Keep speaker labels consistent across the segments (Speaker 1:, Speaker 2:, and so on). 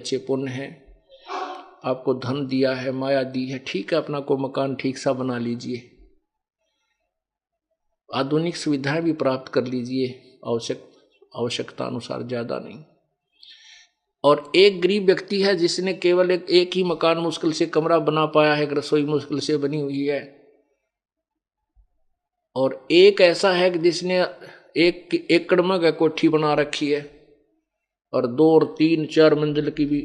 Speaker 1: अच्छे पुण्य है, आपको धन दिया है, माया दी है, ठीक है, अपना को मकान ठीक सा बना लीजिए, आधुनिक सुविधाएं भी प्राप्त कर लीजिए, आवश्यकता अनुसार, ज्यादा नहीं। और एक गरीब व्यक्ति है जिसने केवल एक ही मकान मुश्किल से कमरा बना पाया है, एक रसोई मुश्किल से बनी हुई है, और एक ऐसा है कि जिसने एक एकड़ में कोठी बना रखी है और 2 और 3 4 मंजिल की भी,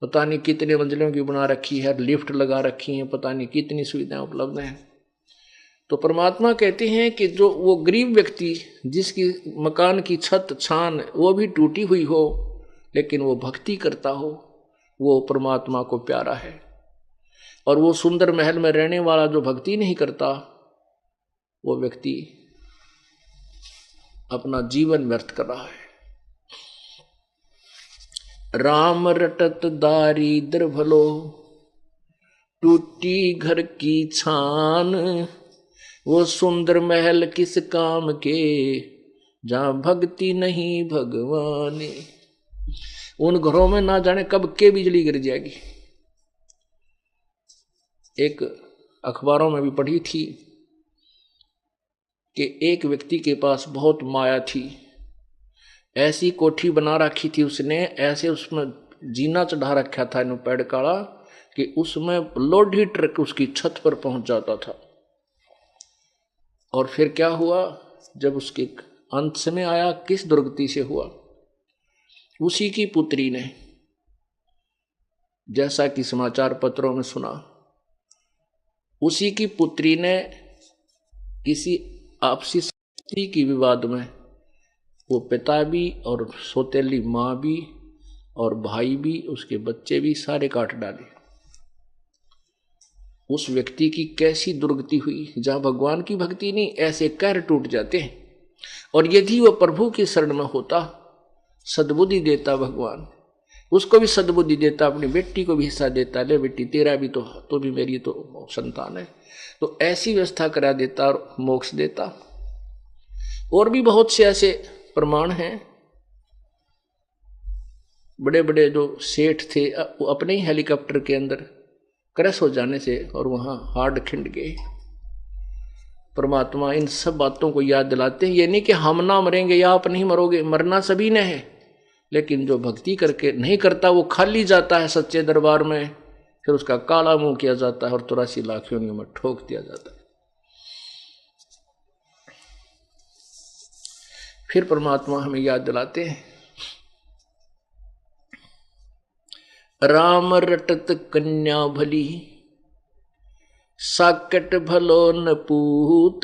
Speaker 1: पता नहीं कितने मंजिलों की बना रखी है, लिफ्ट लगा रखी है, पता नहीं कितनी सुविधाएं उपलब्ध हैं। तो परमात्मा कहते हैं कि जो वो गरीब व्यक्ति जिसकी मकान की छत छान वो भी टूटी हुई हो, लेकिन वो भक्ति करता हो, वो परमात्मा को प्यारा है। और वो सुंदर महल में रहने वाला जो भक्ति नहीं करता, वो व्यक्ति अपना जीवन व्यर्थ कर रहा है। राम रटत दारिद्र भलो, टूटी घर की छान, वो सुंदर महल किस काम के, जहां भक्ति नहीं भगवान। उन घरों में ना जाने कब के बिजली गिर जाएगी। एक अखबारों में भी पढ़ी थी कि एक व्यक्ति के पास बहुत माया थी, ऐसी कोठी बना रखी थी उसने, ऐसे उसमें जीना चढ़ा रखा था इन पेड़ काड़ा कि उसमें लोडी ट्रक उसकी छत पर पहुंच जाता था। और फिर क्या हुआ, जब उसके अंत समय आया, किस दुर्गति से हुआ, उसी की पुत्री ने, जैसा कि समाचार पत्रों में सुना, उसी की पुत्री ने किसी आपसी स्थिति की विवाद में वो पिता भी और सौतेली माँ भी और भाई भी, उसके बच्चे भी सारे काट डाले। उस व्यक्ति की कैसी दुर्गति हुई। जहां भगवान की भक्ति नहीं, ऐसे कहर टूट जाते हैं। और यदि वो प्रभु की शरण में होता, सद्बुद्धि देता भगवान, उसको भी सद्बुद्धि देता, अपनी बेटी को भी हिस्सा देता, ले बेटी तेरा भी तो भी मेरी तो संतान है, तो ऐसी व्यवस्था करा देता और मोक्ष देता। और भी बहुत से ऐसे प्रमाण हैं। बड़े बड़े जो सेठ थे, वो अपने ही हेलीकॉप्टर के अंदर क्रैश हो जाने से और वहां हार्ड खिंड गए। परमात्मा इन सब बातों को याद दिलाते हैं। ये नहीं कि हम ना मरेंगे या आप नहीं मरोगे, मरना सभी ने है, लेकिन जो भक्ति करके नहीं करता वो खाली जाता है सच्चे दरबार में, फिर उसका काला मुंह किया जाता है और 83 लाख योनियों में ठोक दिया जाता है। फिर परमात्मा हमें याद दिलाते हैं, राम रटत कन्या भली, साकट भलो न पूत,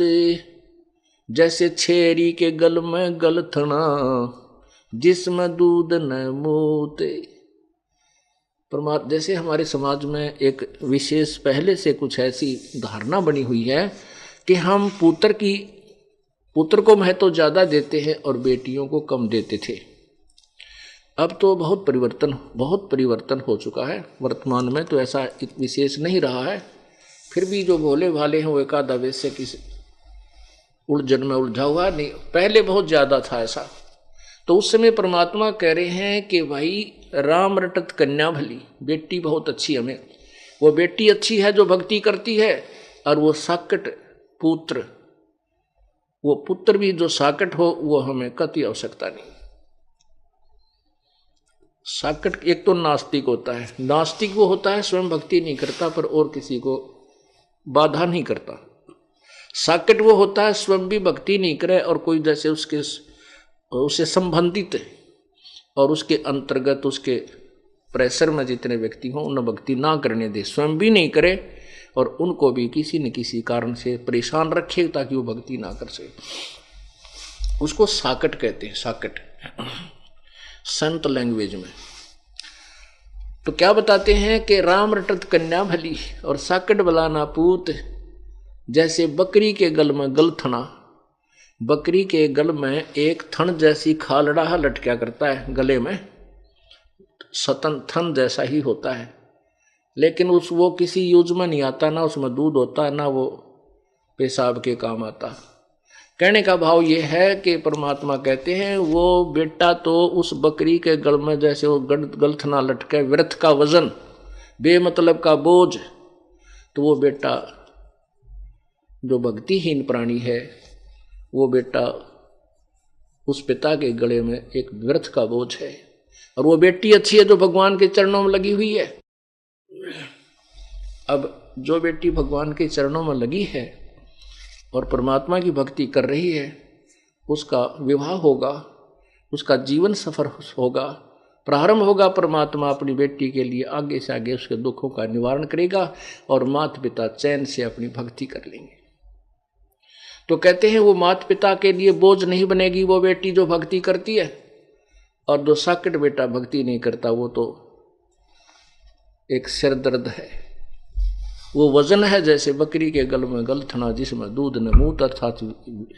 Speaker 1: जैसे छेरी के गल में गलथना, जिसमें दूध न मूते। परमात्मा, जैसे हमारे समाज में एक विशेष पहले से कुछ ऐसी धारणा बनी हुई है कि हम पुत्र को महत्व ज्यादा देते हैं और बेटियों को कम देते थे। अब तो बहुत परिवर्तन हो चुका है। वर्तमान में तो ऐसा विशेष नहीं रहा है। फिर भी जो भोले भाले हैं वो एकाध अवश्य किसी उलझन में उलझा हुआ नहीं, पहले बहुत ज्यादा था ऐसा। तो उस समय परमात्मा कह रहे हैं कि भाई राम रटत कन्या भली, बेटी बहुत अच्छी हमें, वो बेटी अच्छी है जो भक्ति करती है, और वो साकट पुत्र, वो पुत्र भी जो साकट हो, वो हमें कति आवश्यकता नहीं। साकट एक तो नास्तिक होता है, नास्तिक वो होता है स्वयं भक्ति नहीं करता पर और किसी को बाधा नहीं करता। साकट वो होता है स्वयं भी भक्ति नहीं करे और कोई जैसे उससे संबंधित और उसके अंतर्गत उसके प्रेशर में जितने व्यक्ति हों उन्हें भक्ति ना करने दे, स्वयं भी नहीं करे और उनको भी किसी न किसी कारण से परेशान रखे ताकि वो भक्ति ना कर सके, उसको साकट कहते हैं। साकट संत लैंग्वेज में। तो क्या बताते हैं कि राम रटत कन्या भली और साकट बलाना पूत, जैसे बकरी के गल में गलथना, बकरी के गल में एक थन जैसी खालड़ा लटका करता है गले में, सतन थन जैसा ही होता है, लेकिन वो किसी यूज में नहीं आता, ना उसमें दूध होता है ना वो पेशाब के काम आता। कहने का भाव ये है कि परमात्मा कहते हैं वो बेटा तो उस बकरी के गल में जैसे वो गलथना लटके, व्यर्थ का वजन, बेमतलब का बोझ, तो वो बेटा जो भक्तिहीन प्राणी है वो बेटा उस पिता के गले में एक व्यर्थ का बोझ है। और वो बेटी अच्छी है जो भगवान के चरणों में लगी हुई है। अब जो बेटी भगवान के चरणों में लगी है और परमात्मा की भक्ति कर रही है, उसका विवाह होगा, उसका जीवन सफर होगा, प्रारंभ होगा। परमात्मा अपनी बेटी के लिए आगे से आगे उसके दुखों का निवारण करेगा और माता पिता चैन से अपनी भक्ति कर लेंगे। तो कहते हैं वो माता पिता के लिए बोझ नहीं बनेगी वो बेटी जो भक्ति करती है, और जो साकट बेटा भक्ति नहीं करता वो तो एक सिर दर्द है, वो वजन है जैसे बकरी के गल में गलथना जिसमें दूध न मूत, अर्थात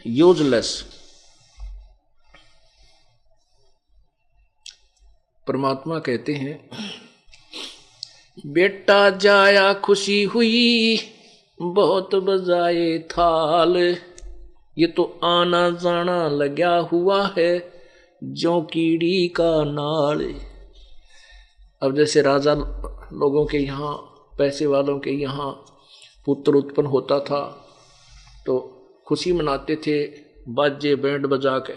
Speaker 1: यूजलेस। परमात्मा कहते हैं बेटा जाया खुशी हुई बहुत बजाए थाल, ये तो आना जाना लगा हुआ है जो कीड़ी का नाल। अब जैसे राजा लोगों के यहाँ, पैसे वालों के यहाँ पुत्र उत्पन्न होता था तो खुशी मनाते थे बाजे बैंड बजा के,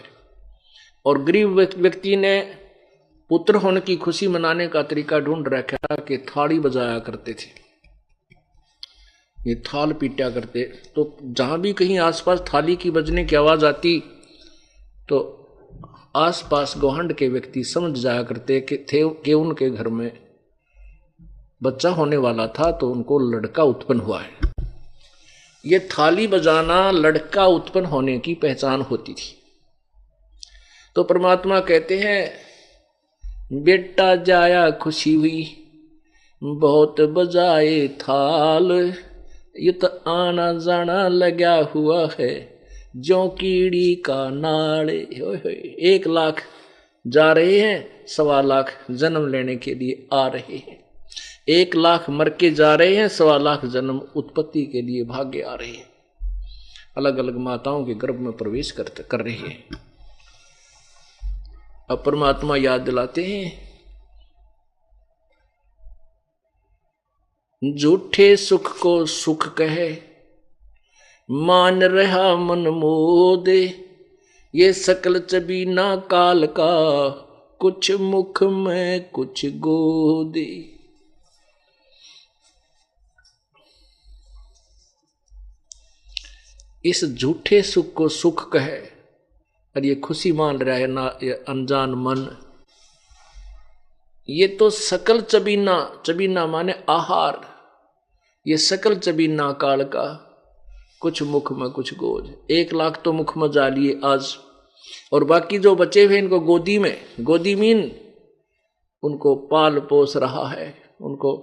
Speaker 1: और गरीब व्यक्ति ने पुत्र होने की खुशी मनाने का तरीका ढूंढ रखा कि थाली बजाया करते थे, ये थाल पीटा करते। तो जहां भी कहीं आसपास थाली की बजने की आवाज आती तो आसपास गौहंड के व्यक्ति समझ जाया करते कि उनके घर में बच्चा होने वाला था, तो उनको लड़का उत्पन्न हुआ है। ये थाली बजाना लड़का उत्पन्न होने की पहचान होती थी। तो परमात्मा कहते हैं बेटा जाया खुशी हुई बहुत बजाए थाल, ये तो आना जाना लगा हुआ है जो कीड़ी का नाड़े। 1 लाख जा रहे हैं, 1.25 लाख जन्म लेने के लिए आ रहे हैं, 1 लाख मर के जा रहे हैं, 1.25 लाख जन्म उत्पत्ति के लिए भाग्य आ रहे हैं। अलग अलग माताओं के गर्भ में प्रवेश कर रहे हैं। अब परमात्मा याद दिलाते हैं झूठे सुख को सुख कहे मान रहा मन मोदे, ये सकल चबीना काल का कुछ मुख में कुछ गोदे। इस झूठे सुख को सुख कहे और ये खुशी मान रहा है ना ये अनजान मन, ये तो सकल चबीना, चबीना माने आहार, ये सकल चबीना काल का कुछ मुख में कुछ गोद। 1 लाख तो मुख में जा लिए आज, और बाकी जो बचे हुए इनको गोदी में, गोदी मीन उनको पाल पोस रहा है, उनको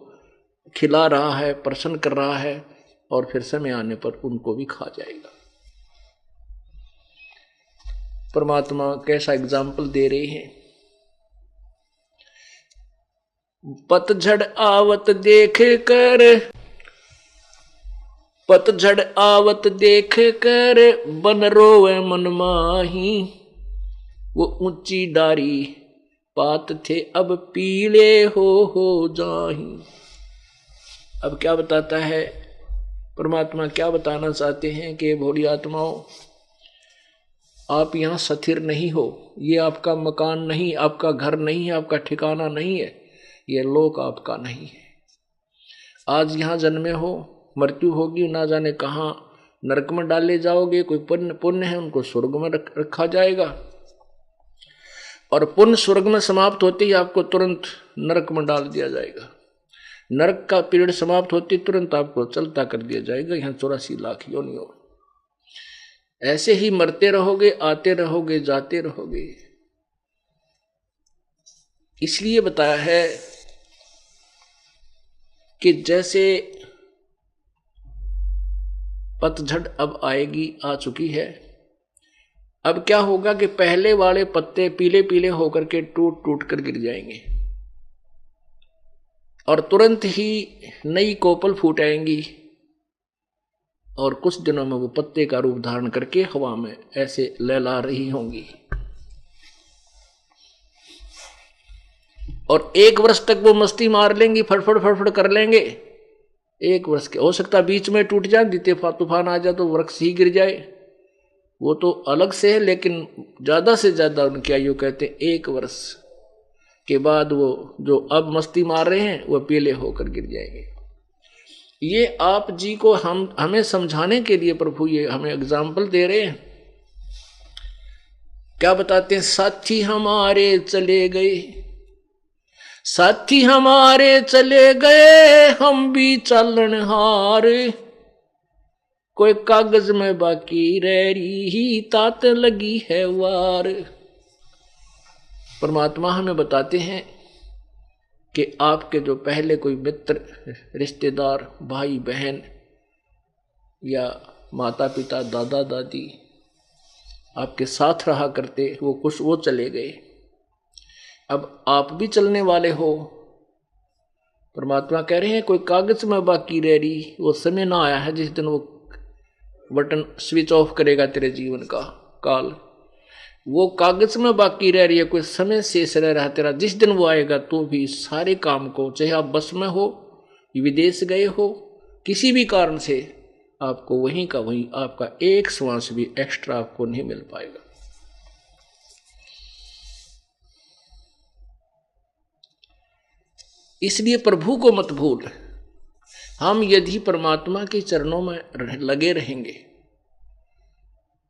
Speaker 1: खिला रहा है, प्रसन्न कर रहा है, और फिर समय आने पर उनको भी खा जाएगा। परमात्मा कैसा एग्जाम्पल दे रहे हैं। पतझड़ आवत देख कर, पतझड़ आवत देख कर बन रोवे मन माही, वो ऊंची डारी पात थे अब पीले हो जाही। अब क्या बताता है परमात्मा, क्या बताना चाहते हैं कि भोली आत्माओं आप यहाँ स्थिर नहीं हो, ये आपका मकान नहीं, आपका घर नहीं है, आपका ठिकाना नहीं है, ये लोक आपका नहीं है। आज यहाँ जन्मे हो, मृत्यु होगी, ना जाने कहाँ नरक में डाले जाओगे। कोई पुण्य है उनको स्वर्ग में रखा जाएगा, और पुण्य स्वर्ग में समाप्त होते ही आपको तुरंत नरक में डाल दिया जाएगा। नरक का पीरियड समाप्त होती तुरंत आपको चलता कर दिया जाएगा यहाँ 84 लाख योनियों। ऐसे ही मरते रहोगे, आते रहोगे, जाते रहोगे। इसलिए बताया है कि जैसे पतझड़ अब आएगी, आ चुकी है। अब क्या होगा कि पहले वाले पत्ते पीले पीले होकर के टूट टूट कर गिर जाएंगे, और तुरंत ही नई कोपल फूट आएंगी, और कुछ दिनों में वो पत्ते का रूप धारण करके हवा में ऐसे लहला रही होंगी। और 1 वर्ष तक वो मस्ती मार लेंगी, फड़फड़ फड़फड़ कर लेंगे। 1 वर्ष के, हो सकता बीच में टूट जाए, तूफान आ जाए तो वृक्ष ही गिर जाए, वो तो अलग से है। लेकिन ज्यादा से ज्यादा उनकी आयु कहते हैं 1 वर्ष के बाद वो जो अब मस्ती मार रहे हैं वो पीले होकर गिर जाएंगे। ये आप जी को हमें समझाने के लिए प्रभु ये हमें एग्जाम्पल दे रहे हैं। क्या बताते हैं? साथी हमारे चले गए, साथी हमारे चले गए, हम भी चालनहार, कोई कागज में बाकी रह रही, तात लगी है वार। परमात्मा हमें बताते हैं कि आपके जो पहले कोई मित्र, रिश्तेदार, भाई बहन या माता पिता, दादा दादी आपके साथ रहा करते, वो चले गए। अब आप भी चलने वाले हो। परमात्मा कह रहे हैं कोई कागज में बाकी रह रही, वो समय ना आया है जिस दिन वो बटन स्विच ऑफ करेगा तेरे जीवन का काल। वो कागज में बाकी रह रही है, कोई समय शेष रह रहा है तेरा। जिस दिन वो आएगा तो भी सारे काम को, चाहे आप बस में हो, विदेश गए हो, किसी भी कारण से आपको वहीं का वहीं, आपका एक श्वास भी एक्स्ट्रा आपको नहीं मिल पाएगा। इसलिए प्रभु को मत भूल। हम यदि परमात्मा के चरणों में लगे रहेंगे,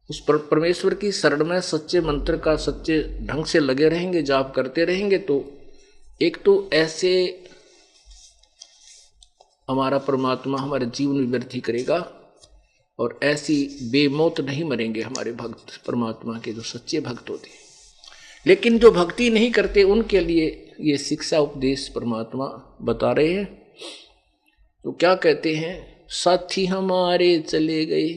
Speaker 1: उस परमेश्वर की शरण में सच्चे मंत्र का सच्चे ढंग से लगे रहेंगे, जाप करते रहेंगे, तो एक तो ऐसे हमारा परमात्मा हमारे जीवन में वृद्धि करेगा, और ऐसी बेमौत नहीं मरेंगे हमारे भक्त परमात्मा के, जो सच्चे भक्त होते हैं। लेकिन जो भक्ति नहीं करते उनके लिए ये शिक्षा उपदेश परमात्मा बता रहे हैं। तो क्या कहते हैं? साथी हमारे चले गए,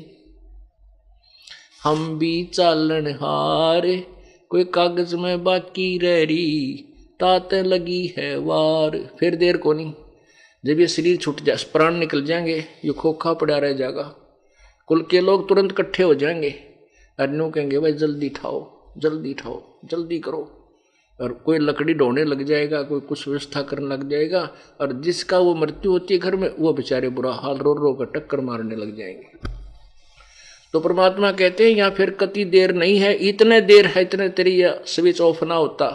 Speaker 1: हम भी चालनहार, कोई कागज में बाकी रह रही, तात लगी है वार। फिर देर को नहीं, जब ये शरीर छूट जाए, प्राण निकल जाएंगे, ये खोखा पड़ा रह जाएगा, कुल के लोग तुरंत इकट्ठे हो जाएंगे, अन्यों कहेंगे भाई जल्दी ठाओ, जल्दी ठाओ, जल्दी करो। और कोई लकड़ी ढोने लग जाएगा, कोई कुछ व्यवस्था करने लग जाएगा, और जिसका वो मृत्यु होती है घर में, वो बेचारे बुरा हाल रो रो कर टक्कर मारने लग जाएंगे। तो परमात्मा कहते हैं या फिर कति देर नहीं है, इतने देर है, इतने तेरी या स्विच ऑफ ना होता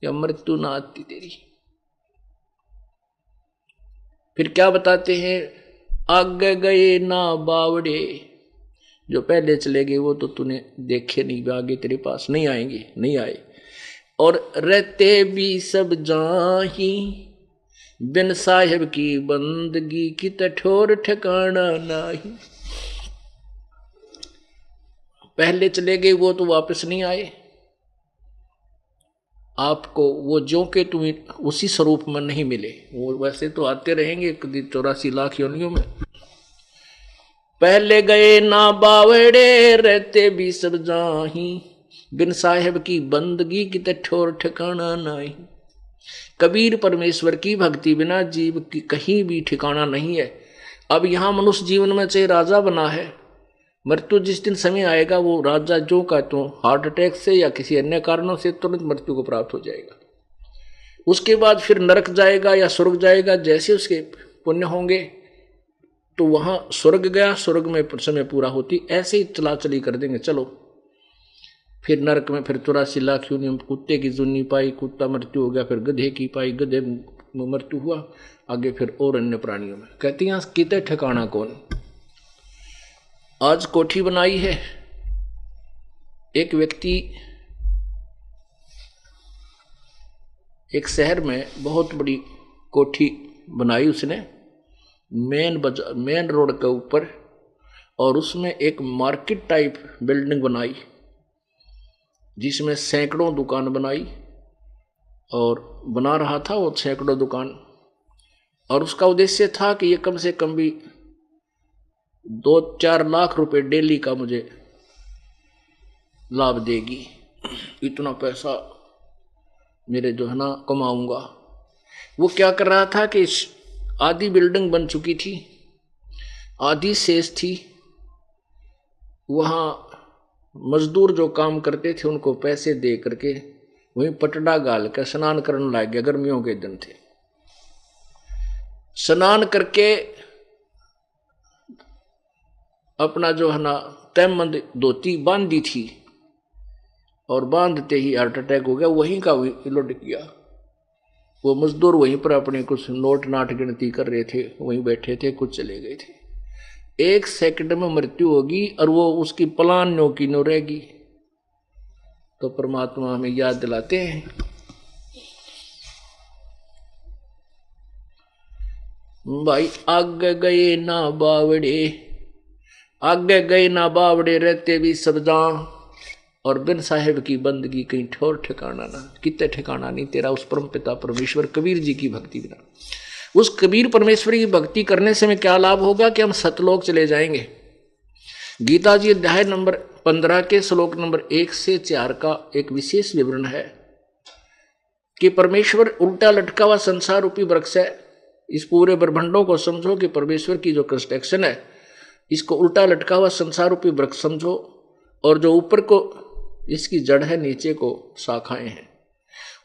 Speaker 1: या मृत्यु ना आती तेरी। फिर क्या बताते हैं? आगे गए ना बावड़े, जो पहले चले गए वो तो तूने देखे नहीं, आगे तेरे पास नहीं आएंगे, नहीं आए। और रहते भी सब जाही, बिन साहिब की बंदगी की ठोर ठिकाना नहीं। पहले चले गए वो तो वापस नहीं आए, आपको वो जो के तुम उसी स्वरूप में नहीं मिले। वो वैसे तो आते रहेंगे 84 लाख योनियों में। पहले गए ना बावड़े, रहते भी सब जाही, बिन साहेब की बंदगी की ठोर ठिकाना नहीं। कबीर परमेश्वर की भक्ति बिना जीव की कहीं भी ठिकाना नहीं है। अब यहां मनुष्य जीवन में चाहे राजा बना है, मृत्यु जिस दिन समय आएगा वो राजा जो का तो हार्ट अटैक से या किसी अन्य कारणों से तुरंत मृत्यु को प्राप्त हो जाएगा। उसके बाद फिर नरक जाएगा या स्वर्ग जाएगा, जैसे उसके पुण्य होंगे तो वहां स्वर्ग गया, स्वर्ग में समय पूरा होती, ऐसे ही चलाचली कर देंगे। चलो फिर नरक में फिर 84 लाख योनि, कुत्ते की जुन्नी पाई, कुत्ता मृत्यु हो गया, फिर गधे की पाई, गधे में मृत्यु हुआ, आगे फिर और अन्य प्राणियों में। कहती हैं कितने ठिकाना कौन। आज कोठी बनाई है, एक व्यक्ति एक शहर में बहुत बड़ी कोठी बनाई उसने, मेन रोड के ऊपर, और उसमें एक मार्केट टाइप बिल्डिंग बनाई जिसमें सैकड़ों दुकान बनाई, और बना रहा था वो सैकड़ों दुकान। और उसका उद्देश्य था कि ये कम से कम भी 2-4 लाख रुपए डेली का मुझे लाभ देगी, इतना पैसा मेरे जो है ना कमाऊंगा। वो क्या कर रहा था कि आधी बिल्डिंग बन चुकी थी, आधी शेष थी। वहां मजदूर जो काम करते थे उनको पैसे दे करके वहीं पटड़ा गाल कर स्नान करने लग गया। गर्मियों के दिन थे। स्नान करके अपना जो है ना तहमंद धोती बांधी थी और बांधते ही हार्ट अटैक हो गया। वहीं का लुट गया। वो मजदूर वहीं पर अपने कुछ नोट नाट गिनती कर रहे थे, वहीं बैठे थे, कुछ चले गए थे। 1 सेकंड में मृत्यु होगी और वो उसकी पलान नो की नो रहेगी। तो परमात्मा हमें याद दिलाते हैं, भाई आगे गए ना बावड़े, आगे गए ना बावड़े रहते भी सबजान, और बिन साहेब की बंदगी कहीं ठोर ठिकाना ना, कितने ठिकाना नहीं तेरा उस परम पिता परमेश्वर कबीर जी की भक्ति बिना। उस कबीर परमेश्वर की भक्ति करने से हमें क्या लाभ होगा कि हम सतलोक चले जाएंगे। गीता जी अध्याय नंबर 15 के श्लोक नंबर 1 से 4 का एक विशेष विवरण है कि परमेश्वर उल्टा लटका हुआ संसार रूपी वृक्ष है। इस पूरे ब्रह्मांडों को समझो कि परमेश्वर की जो कंस्ट्रक्शन है, इसको उल्टा लटका हुआ संसार रूपी वृक्ष समझो, और जो ऊपर को इसकी जड़ है, नीचे को शाखाएं हैं।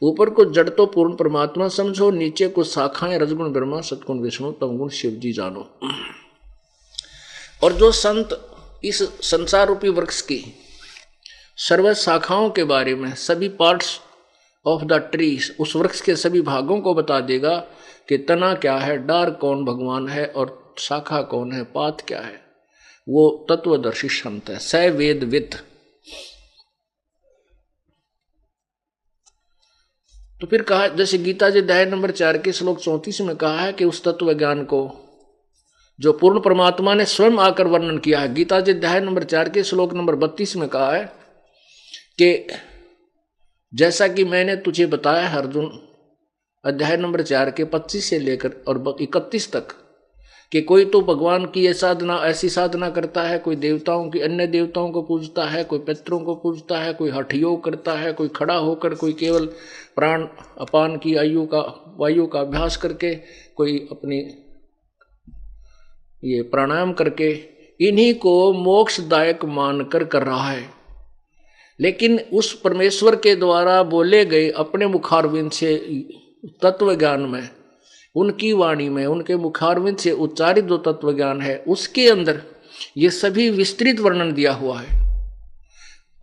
Speaker 1: ऊपर को जड़ तो पूर्ण परमात्मा समझो, नीचे को शाखाएं रजगुण ब्रह्मा, सतगुण विष्णु, तमगुण शिव जी जानो। और जो संत इस संसार रूपी वृक्ष की सर्व शाखाओं के बारे में, सभी पार्ट्स ऑफ द ट्री, उस वृक्ष के सभी भागों को बता देगा कि तना क्या है, डार कौन भगवान है और शाखा कौन है, पात क्या है, वो तत्वदर्शी संत है, स वेदविद। तो फिर कहा, जैसे गीता जी अध्याय नंबर 4 के श्लोक 34 में कहा है कि उस तत्व ज्ञान को जो पूर्ण परमात्मा ने स्वयं आकर वर्णन किया है। गीता जी अध्याय नंबर 4 के श्लोक नंबर 32 में कहा है कि जैसा कि मैंने तुझे बताया है अर्जुन, अध्याय नंबर 4 के 25 से लेकर और 31 तक, कि कोई तो भगवान की ये साधना, ऐसी साधना करता है, कोई देवताओं की, अन्य देवताओं को पूजता है, कोई पितरों को पूजता है, कोई हठ योग करता है, कोई खड़ा होकर, कोई केवल प्राण अपान की वायु का अभ्यास करके, कोई अपनी ये प्राणायाम करके, इन्हीं को मोक्षदायक मानकर कर रहा है। लेकिन उस परमेश्वर के द्वारा बोले गए अपने मुखारविंद से तत्व ज्ञान में, उनकी वाणी में, उनके मुखारविंद से उच्चारित जो तत्व ज्ञान है, उसके अंदर ये सभी विस्तृत वर्णन दिया हुआ है।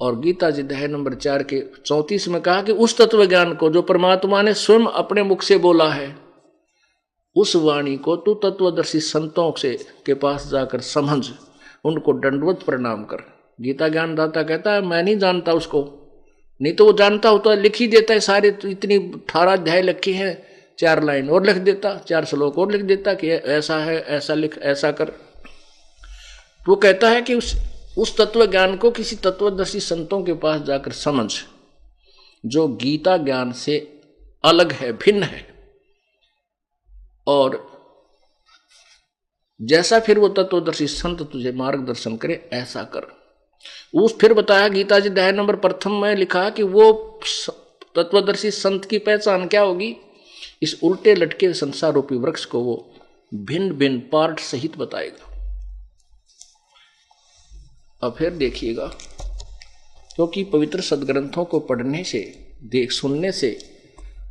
Speaker 1: और गीता जी अध्याय नंबर 4 के 34 में कहा कि उस तत्व ज्ञान को जो परमात्मा ने स्वयं अपने मुख से बोला है, उस वाणी को तू तत्वदर्शी संतों से के पास जाकर समझ, उनको दंडवत प्रणाम कर। गीता ज्ञानदाता कहता है मैं नहीं जानता उसको, नहीं तो वो जानता होता है लिख ही देता है सारे, तो इतनी 18 अध्याय लिखे हैं, 4 लाइन और लिख देता, 4 श्लोक और लिख देता कि ऐसा है, ऐसा लिख, ऐसा कर। वो कहता है कि उस तत्व ज्ञान को किसी तत्वदर्शी संतों के पास जाकर समझ, जो गीता ज्ञान से अलग है, भिन्न है। और जैसा फिर वो तत्वदर्शी संत तुझे मार्गदर्शन करे, ऐसा कर। उस फिर बताया गीता जी अध्याय नंबर 1 में लिखा कि वो तत्वदर्शी संत की पहचान क्या होगी, इस उल्टे लटके संसार रूपी वृक्ष को वो भिन्न भिन्न पार्ट सहित बताएगा। अब फिर देखिएगा, क्योंकि पवित्र सदग्रंथों को पढ़ने से, सुनने से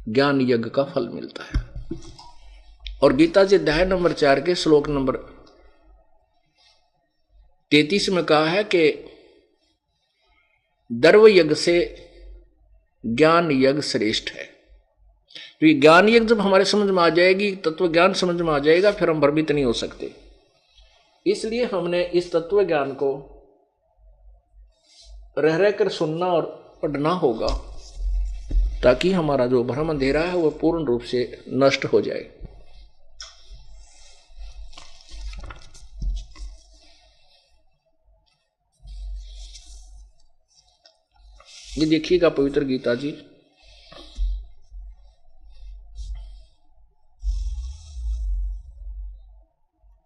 Speaker 1: ज्ञान यज्ञ का फल मिलता है। और गीता जी अध्याय नंबर 4 के श्लोक नंबर 33 में कहा है कि दर्व यज्ञ से ज्ञान यज्ञ श्रेष्ठ है। तो ये ज्ञान यज्ञ जब हमारे समझ में आ जाएगी, तत्व ज्ञान समझ में आ जाएगा, फिर हम भ्रमित नहीं हो सकते। इसलिए हमने इस तत्व ज्ञान को रह रहकर सुनना और पढ़ना होगा, ताकि हमारा जो भ्रम अंधेरा है वो पूर्ण रूप से नष्ट हो जाए। ये देखिएगा पवित्र गीता जी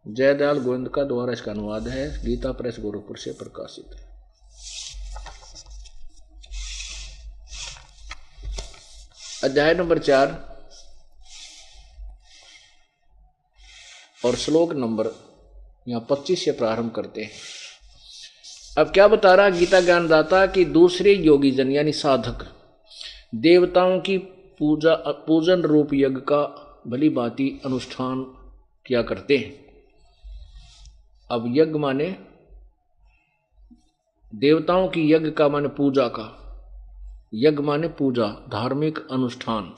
Speaker 1: जयदयाल गोविंद का द्वारा इसका अनुवाद है, गीता प्रेस गोरखपुर से प्रकाशित है। अध्याय नंबर 4 और श्लोक नंबर यहाँ 25 से प्रारंभ करते हैं। अब क्या बता रहा गीता ज्ञानदाता कि दूसरे योगी जन यानी साधक देवताओं की पूजन रूप यज्ञ का भली भांति अनुष्ठान किया करते हैं। अब यज्ञ माने देवताओं की यज्ञ का माने पूजा का, यज्ञ माने पूजा, धार्मिक अनुष्ठान।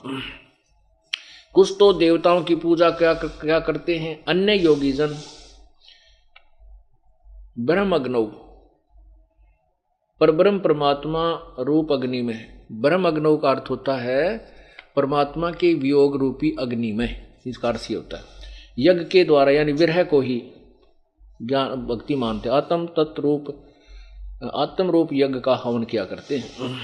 Speaker 1: कुछ तो देवताओं की पूजा क्या करते हैं। अन्य योगी जन ब्रह्मग्नौ पर ब्रह्म परमात्मा रूप अग्नि में, ब्रह्म अग्नौ का अर्थ होता है परमात्मा के वियोग रूपी अग्नि में, इसका अर्थ ही होता है यज्ञ के द्वारा यानी विरह को ही ज्ञान भक्ति मानते, आत्म रूप यज्ञ का हवन किया करते हैं।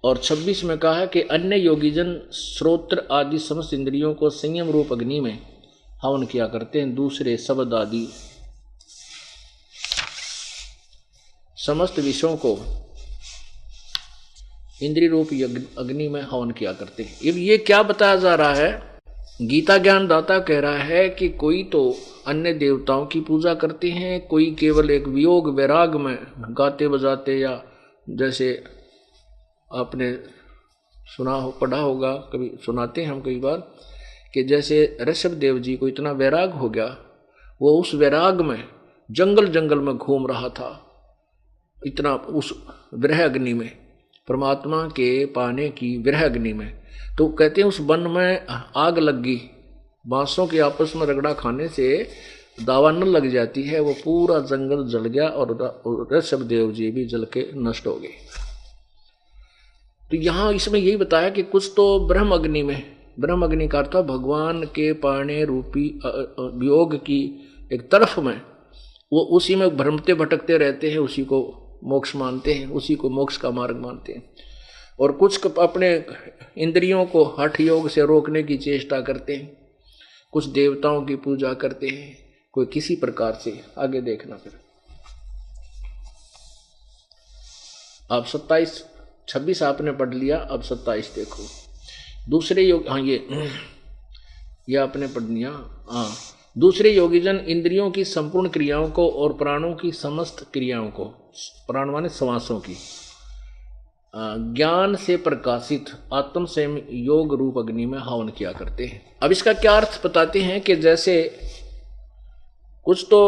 Speaker 1: और 26 में कहा है कि अन्य योगीजन श्रोत्र आदि समस्त इंद्रियों को संयम रूप अग्नि में हवन किया करते हैं, दूसरे शब्द आदि समस्त विषयों को इंद्रिय रूप अग्नि में हवन किया करते हैं। अब ये क्या बताया जा रहा है, गीता ज्ञानदाता कह रहा है कि कोई तो अन्य देवताओं की पूजा करते हैं, कोई केवल एक वियोग वैराग में गाते बजाते, या जैसे आपने सुना हो पढ़ा होगा, कभी सुनाते हैं हम कई बार कि जैसे ऋषभ देव जी को इतना वैराग हो गया, वो उस वैराग में जंगल में घूम रहा था, इतना उस विरह अग्नि में, परमात्मा के पाने की विरह अग्नि में। तो कहते हैं उस वन में आग लग गई, बांसों के आपस में रगड़ा खाने से दावानल लग जाती है, वो पूरा जंगल जल गया और ऋषभ देव जी भी जल के नष्ट हो गए। तो यहाँ इसमें यही बताया कि कुछ तो ब्रह्म अग्नि में, ब्रह्म अग्नि का अर्थ भगवान के पाने रूपी वियोग की एक तरफ में, वो उसी में भ्रमते भटकते रहते हैं, उसी को मोक्ष मानते हैं, उसी को मोक्ष का मार्ग मानते हैं। और कुछ अपने इंद्रियों को हठ योग से रोकने की चेष्टा करते हैं, कुछ देवताओं की पूजा करते हैं, कोई किसी प्रकार से। आगे देखना फिर आप 26 आपने पढ़ लिया, अब 27 देखो। दूसरे योग, हाँ ये आपने पढ़ लिया। हाँ, दूसरे योगीजन इंद्रियों की संपूर्ण क्रियाओं को और प्राणों की समस्त क्रियाओं को, प्राण माने श्वासों की, ज्ञान से प्रकाशित आत्म संयम योग रूप अग्नि में हवन किया करते हैं। अब इसका क्या अर्थ बताते हैं कि जैसे कुछ तो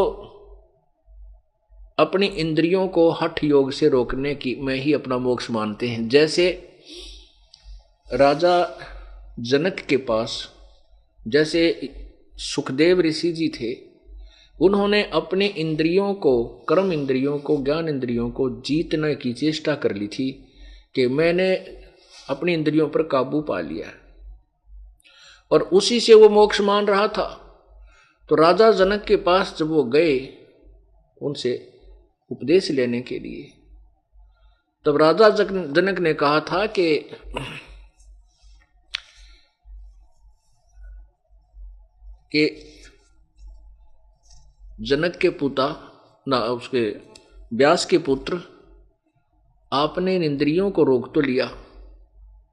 Speaker 1: अपनी इंद्रियों को हठ योग से रोकने की में ही अपना मोक्ष मानते हैं। जैसे राजा जनक के पास जैसे सुखदेव ऋषि जी थे, उन्होंने अपने इंद्रियों को, कर्म इंद्रियों को, ज्ञान इंद्रियों को जीतने की चेष्टा कर ली थी कि मैंने अपनी इंद्रियों पर काबू पा लिया, और उसी से वो मोक्ष मान रहा था। तो राजा जनक के पास जब वो गए उनसे उपदेश लेने के लिए, तब राजा जनक ने कहा था कि जनक के पुता ना, उसके व्यास के पुत्र, आपने इन इंद्रियों को रोक तो लिया,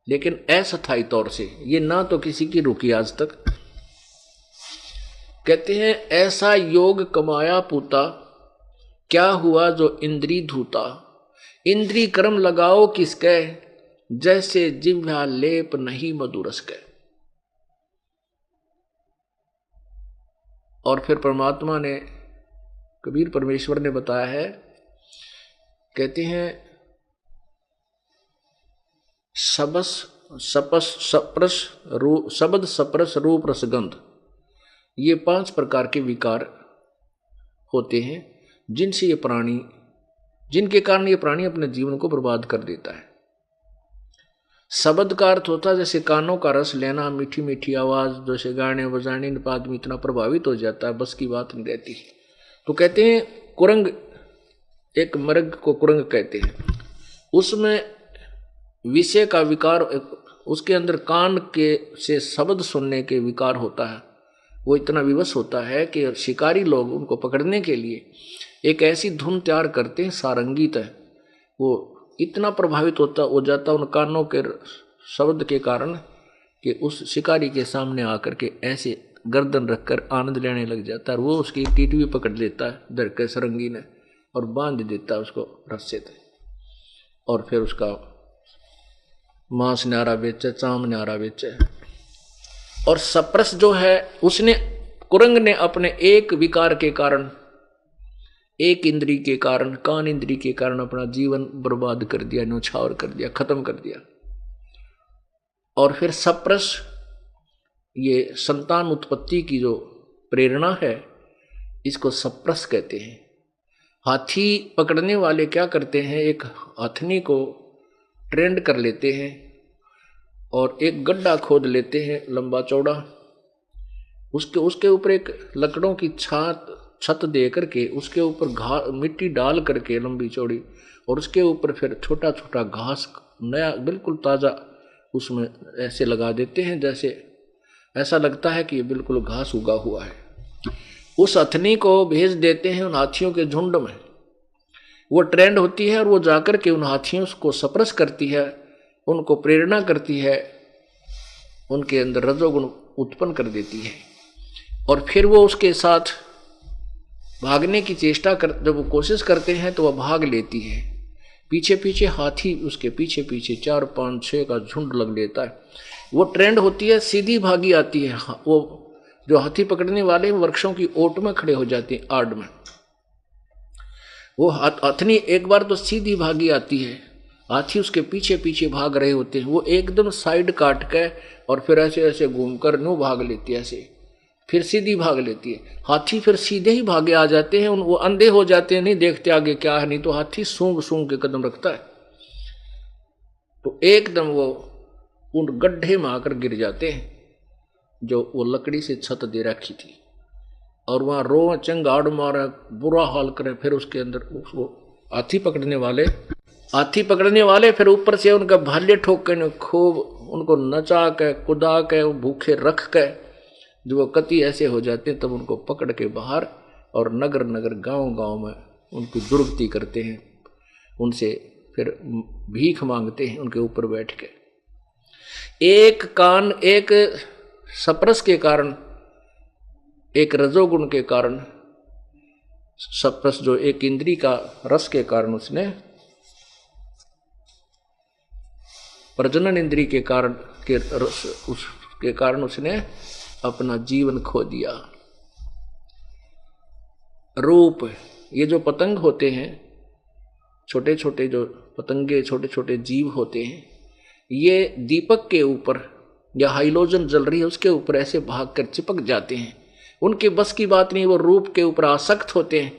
Speaker 1: लेकिन अस्थायी तौर से, ये ना तो किसी की रुकी आज तक। कहते हैं ऐसा योग कमाया पूता, क्या हुआ जो इंद्री धूता। इंद्री कर्म लगाओ किसके, जैसे जिह्वा लेप नहीं मधुरस के। और फिर परमात्मा ने, कबीर परमेश्वर ने बताया है, कहते हैं शब्द सपरस रूप रसगंध, ये 5 प्रकार के विकार होते हैं जिनसे ये प्राणी, जिनके कारण ये प्राणी अपने जीवन को बर्बाद कर देता है। शब्द का अर्थ होता है जैसे कानों का रस लेना, मीठी मीठी आवाज, जैसे गाने बजाने, इन पर आदमी इतना प्रभावित हो जाता है, बस की बात नहीं रहती। तो कहते हैं कुरंग, एक मृग को कुरंग कहते हैं, उसमें विषय का विकार, उसके अंदर कान के से शब्द सुनने के विकार होता है। वो इतना विवश होता है कि शिकारी लोग उनको पकड़ने के लिए एक ऐसी धुन तैयार करते हैं, सारंगीत है, वो इतना प्रभावित हो जाता उन कानों के शब्द के कारण कि उस शिकारी के सामने आकर के ऐसे गर्दन रखकर आनंद लेने लग जाता है। वो उसकी टीट भी पकड़ लेता है धर के सरंगी ने और बांध देता है उसको रस्से से, और फिर उसका मांस न्यारा बेचे, चाम न्यारा बेचे। और सप्रस जो है उसने, कुरंग ने अपने एक विकार के कारण, एक इंद्री के कारण, कान इंद्री के कारण अपना जीवन बर्बाद कर दिया, न्यौछावर कर दिया, खत्म कर दिया। और फिर सप्रस, ये संतान उत्पत्ति की जो प्रेरणा है, इसको सप्रस कहते हैं। हाथी पकड़ने वाले क्या करते हैं, एक हथनी को ट्रेंड कर लेते हैं और एक गड्ढा खोद लेते हैं लंबा चौड़ा, उसके ऊपर एक लकड़ों की छत दे करके उसके ऊपर मिट्टी डाल करके लंबी चौड़ी, और उसके ऊपर फिर छोटा छोटा घास नया बिल्कुल ताज़ा उसमें ऐसे लगा देते हैं, जैसे ऐसा लगता है कि ये बिल्कुल घास उगा हुआ है। उस हथनी को भेज देते हैं उन हाथियों के झुंड में, वो ट्रेंड होती है और वो जाकर के उन हाथियों को सप्रस करती है, उनको प्रेरणा करती है, उनके अंदर रजोगुण उत्पन्न कर देती है। और फिर वो उसके साथ भागने की चेष्टा कर, जब वो कोशिश करते हैं तो वह भाग लेती है। पीछे पीछे हाथी उसके पीछे पीछे 4, 5, 6 का झुंड लग लेता है। वो ट्रेंड होती है, सीधी भागी आती है। वो जो हाथी पकड़ने वाले वृक्षों की ओट में खड़े हो जाते हैं, आड़ में। वो हथनी एक बार तो सीधी भागी आती है, हाथी उसके पीछे पीछे भाग रहे होते हैं, वो एकदम साइड काट के और फिर ऐसे ऐसे घूमकर न्यू भाग लेती है, ऐसे फिर सीधी भाग लेती है। हाथी फिर सीधे ही भागे आ जाते हैं, वो अंधे हो जाते हैं, नहीं देखते आगे क्या है, नहीं तो हाथी सूंघ सूंघ के कदम रखता है, तो एकदम वो उन गड्ढे में आकर गिर जाते हैं जो वो लकड़ी से छत दे रखी थी, और वहां रो चंगाड़ मारे, बुरा हाल करे। फिर उसके अंदर उसको हाथी पकड़ने वाले फिर ऊपर से उनका भाले ठोक के खूब उनको नचा के कुदा के भूखे रख के, जो वो कति ऐसे हो जाते हैं, तब उनको पकड़ के बाहर और नगर नगर गांव गांव में उनकी दुर्गति करते हैं, उनसे फिर भीख मांगते हैं उनके ऊपर बैठ के। एक सप्रस के कारण, एक रजोगुण के कारण, सप्रस जो एक इंद्री का रस के कारण, उसने प्रजनन इंद्री के कारण उसके कारण उसने अपना जीवन खो दिया। रूप, ये जो पतंग होते हैं, छोटे छोटे जो पतंगे, छोटे छोटे जीव होते हैं, ये दीपक के ऊपर या हाइलोजन जल रही है उसके ऊपर ऐसे भागकर चिपक जाते हैं। उनके बस की बात नहीं, वो रूप के ऊपर आसक्त होते हैं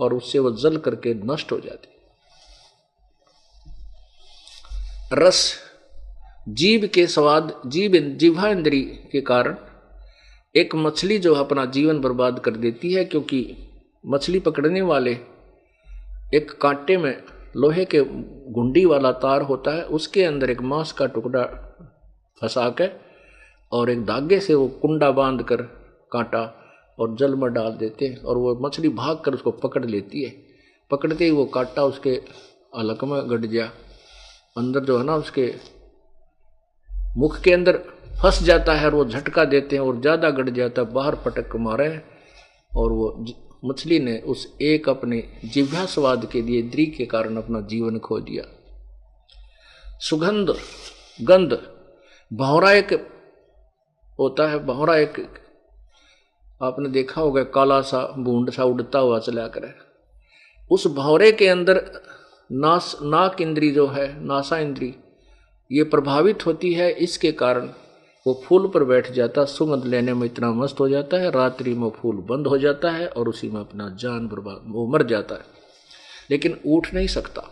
Speaker 1: और उससे वो जल करके नष्ट हो जाते हैं। रस, जीव के स्वाद, जिह्वा इंद्री के कारण एक मछली जो अपना जीवन बर्बाद कर देती है, क्योंकि मछली पकड़ने वाले एक कांटे में लोहे के गुंडी वाला तार होता है, उसके अंदर एक मांस का टुकड़ा फंसा के और एक धागे से वो कुंडा बांध कर कांटा और जल में डाल देते हैं, और वो मछली भाग कर उसको पकड़ लेती है। पकड़ते ही वो कांटा उसके हलक में गड़ गया, अंदर जो है ना उसके मुख के अंदर फंस जाता है, और वो झटका देते हैं और ज़्यादा गड़ जाता है, बाहर पटक मारे, और वो मछली ने उस एक अपने जिह्वा स्वाद के लिए इंद्री के कारण अपना जीवन खो दिया। सुगंध, गंध, भौरा एक होता है, भौरा एक आपने देखा होगा, काला सा बूंद सा उड़ता हुआ चला करे। उस भौरे के अंदर नाक इंद्री जो है, नासा इंद्री, ये प्रभावित होती है। इसके कारण वो फूल पर बैठ जाता, सुगंध लेने में इतना मस्त हो जाता है, रात्रि में फूल बंद हो जाता है और उसी में अपना जान बर्बाद, वो मर जाता है, लेकिन उठ नहीं सकता।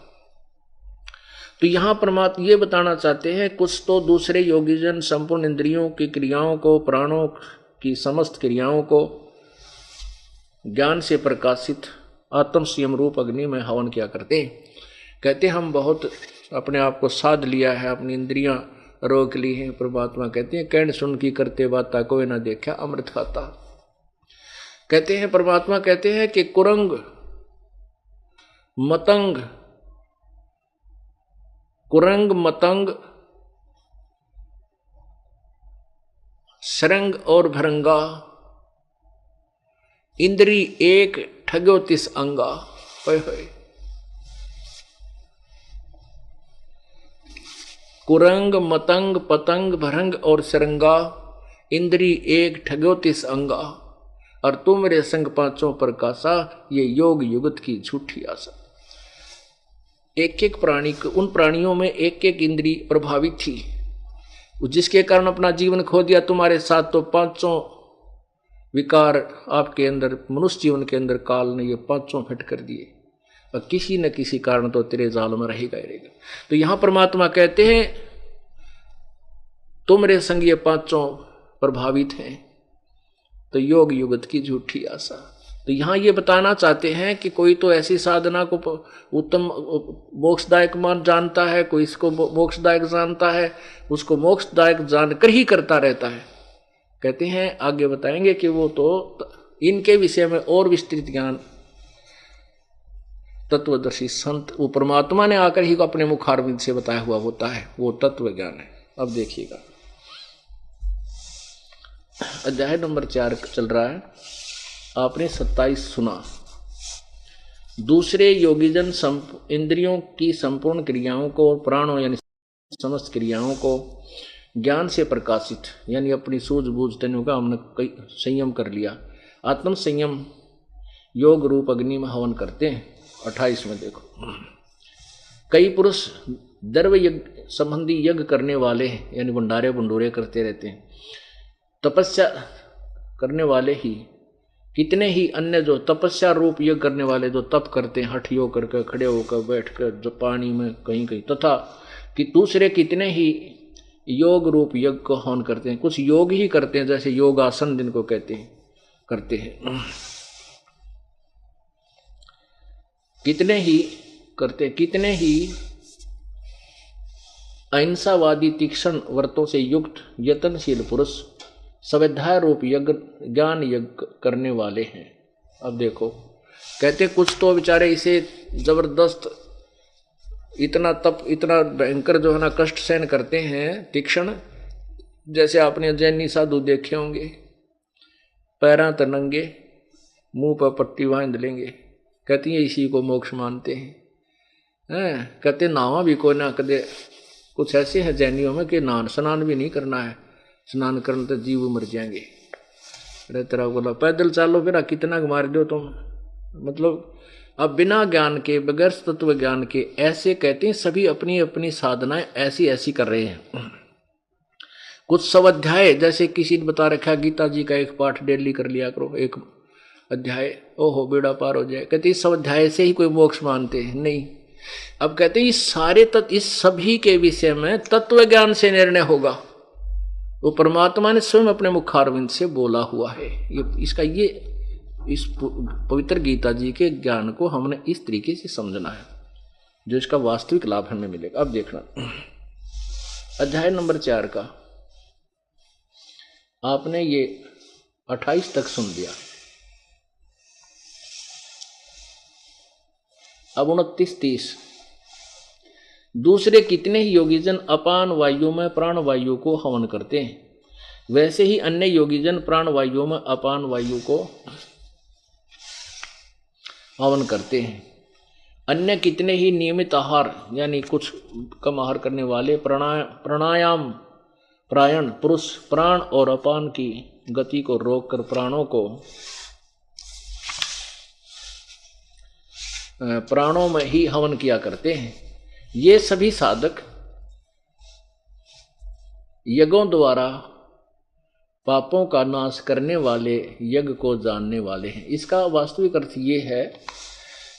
Speaker 1: तो यहाँ परमात्मा ये बताना चाहते हैं, कुछ तो दूसरे योगीजन संपूर्ण इंद्रियों की क्रियाओं को, प्राणों की समस्त क्रियाओं को ज्ञान से प्रकाशित आत्म संयम रूप अग्नि में हवन किया करते हैं। कहते हम बहुत अपने आप को साध लिया है, अपनी इंद्रियां रोक ली हैं। परमात्मा कहते हैं, कहन सुन की करते बाता कोई ना देखा अमृत खाता। कहते हैं, परमात्मा कहते हैं कि कुरंग, मतंग, सरंग और भरंगा, इंद्री एक ठग्यो तिस अंगा। कुरंग मतंग पतंग भरंग और सरंगा, इंद्री एक ठग्यो तिस अंगा। और तू मेरे संग पांचों प्रकाशा, ये योग युगत की झूठी आशा। एक एक प्राणी को, उन प्राणियों में एक एक इंद्री प्रभावित थी, जिसके कारण अपना जीवन खो दिया। तुम्हारे साथ तो पांचों विकार आपके अंदर, मनुष्य जीवन के अंदर काल ने ये पांचों फिट कर दिए, और किसी न किसी कारण तो तेरे जाल में रहेगा ही रहेगा। तो यहां परमात्मा कहते हैं तुमरे संग ये पांचों प्रभावित हैं, तो योग युगत की झूठी आशा। तो यहां ये बताना चाहते हैं कि कोई तो ऐसी साधना को उत्तम मोक्षदायक मान जानता है, कोई इसको मोक्षदायक जानता है, उसको मोक्षदायक जानकर ही करता रहता है। कहते हैं आगे बताएंगे कि वो तो इनके विषय में और विस्तृत ज्ञान तत्वदर्शी संत, वो परमात्मा ने आकर ही अपने मुखारविंद से बताया हुआ होता है, वो तत्व ज्ञान है। अब देखिएगा अध्याय नंबर 4 चल रहा है। आपने 27 सुना। दूसरे योगीजन इंद्रियों की संपूर्ण क्रियाओं को, प्राणों यानी समस्त क्रियाओं को ज्ञान से प्रकाशित, यानी अपनी सूझबूझ तनु का हमने संयम कर लिया, आत्म संयम योग रूप अग्नि में हवन करते हैं। 28 में देखो, कई पुरुष द्रव्य यज्ञ संबंधी यज्ञ करने वाले हैं, यानी भंडारे भंडूरे करते रहते हैं। तपस्या करने वाले ही, कितने ही अन्य जो तपस्या रूप यज्ञ करने वाले जो तप करते हैं, हठ योग करके, खड़े होकर, बैठकर, जो पानी में कहीं कहीं, तथा कि दूसरे कितने ही योग रूप यज्ञ को हवन करते हैं। कुछ योग ही करते हैं, जैसे योगासन जिनको कहते हैं, करते हैं। कितने ही करते, कितने ही अहिंसावादी तीक्ष्ण व्रतों से युक्त यत्नशील पुरुष स्वाध्याय रूप यज्ञ, ज्ञान यज्ञ करने वाले हैं। अब देखो, कहते कुछ तो बेचारे इसे जबरदस्त इतना तप, इतना भयंकर जो है ना कष्ट सहन करते हैं तीक्ष्ण, जैसे आपने जैनी साधु देखे होंगे, पैरां तनंगे, मुंह पर पट्टी बांध लेंगे, कहती है इसी को मोक्ष मानते हैं। कहते नहावा भी कोई ना कदे, कुछ ऐसे हैं जैनियों में कि स्नान भी नहीं करना है, स्नान करने तो जीव मर जाएंगे। अरे तेरा बोला पैदल चालो फिर कितना मार दो तुम, मतलब अब बिना ज्ञान के, बगैर तत्व ज्ञान के ऐसे कहते हैं। सभी अपनी अपनी साधनाएं ऐसी ऐसी कर रहे हैं। कुछ स्वाध्याय, जैसे किसी ने बता रखा गीता जी का एक पाठ डेली कर लिया करो, एक अध्याय, ओहो बेड़ा पार हो जाए। कहते इस स्वाध्याय से ही कोई मोक्ष मानते हैं? नहीं। अब कहते हैं इस सारे तत्व, इस सभी के विषय में तत्व ज्ञान से निर्णय होगा। वो परमात्मा ने स्वयं अपने मुखारविंद से बोला हुआ है। ये इस पवित्र गीता जी के ज्ञान को हमने इस तरीके से समझना है, जो इसका वास्तविक लाभ हमें मिलेगा। अब देखना अध्याय नंबर 4 का आपने ये 28 तक सुन लिया। अब 29-30, दूसरे कितने ही योगीजन अपान वायु में प्राण वायु को हवन करते हैं, वैसे ही अन्य योगीजन प्राण वायु में अपान वायु को हवन करते हैं। अन्य कितने ही नियमित आहार, यानी कुछ कम आहार करने वाले प्राणायाम प्रायण पुरुष प्राण और अपान की गति को रोककर प्राणों में ही हवन किया करते हैं। ये सभी साधक यज्ञों द्वारा पापों का नाश करने वाले यज्ञ को जानने वाले हैं। इसका वास्तविक अर्थ ये है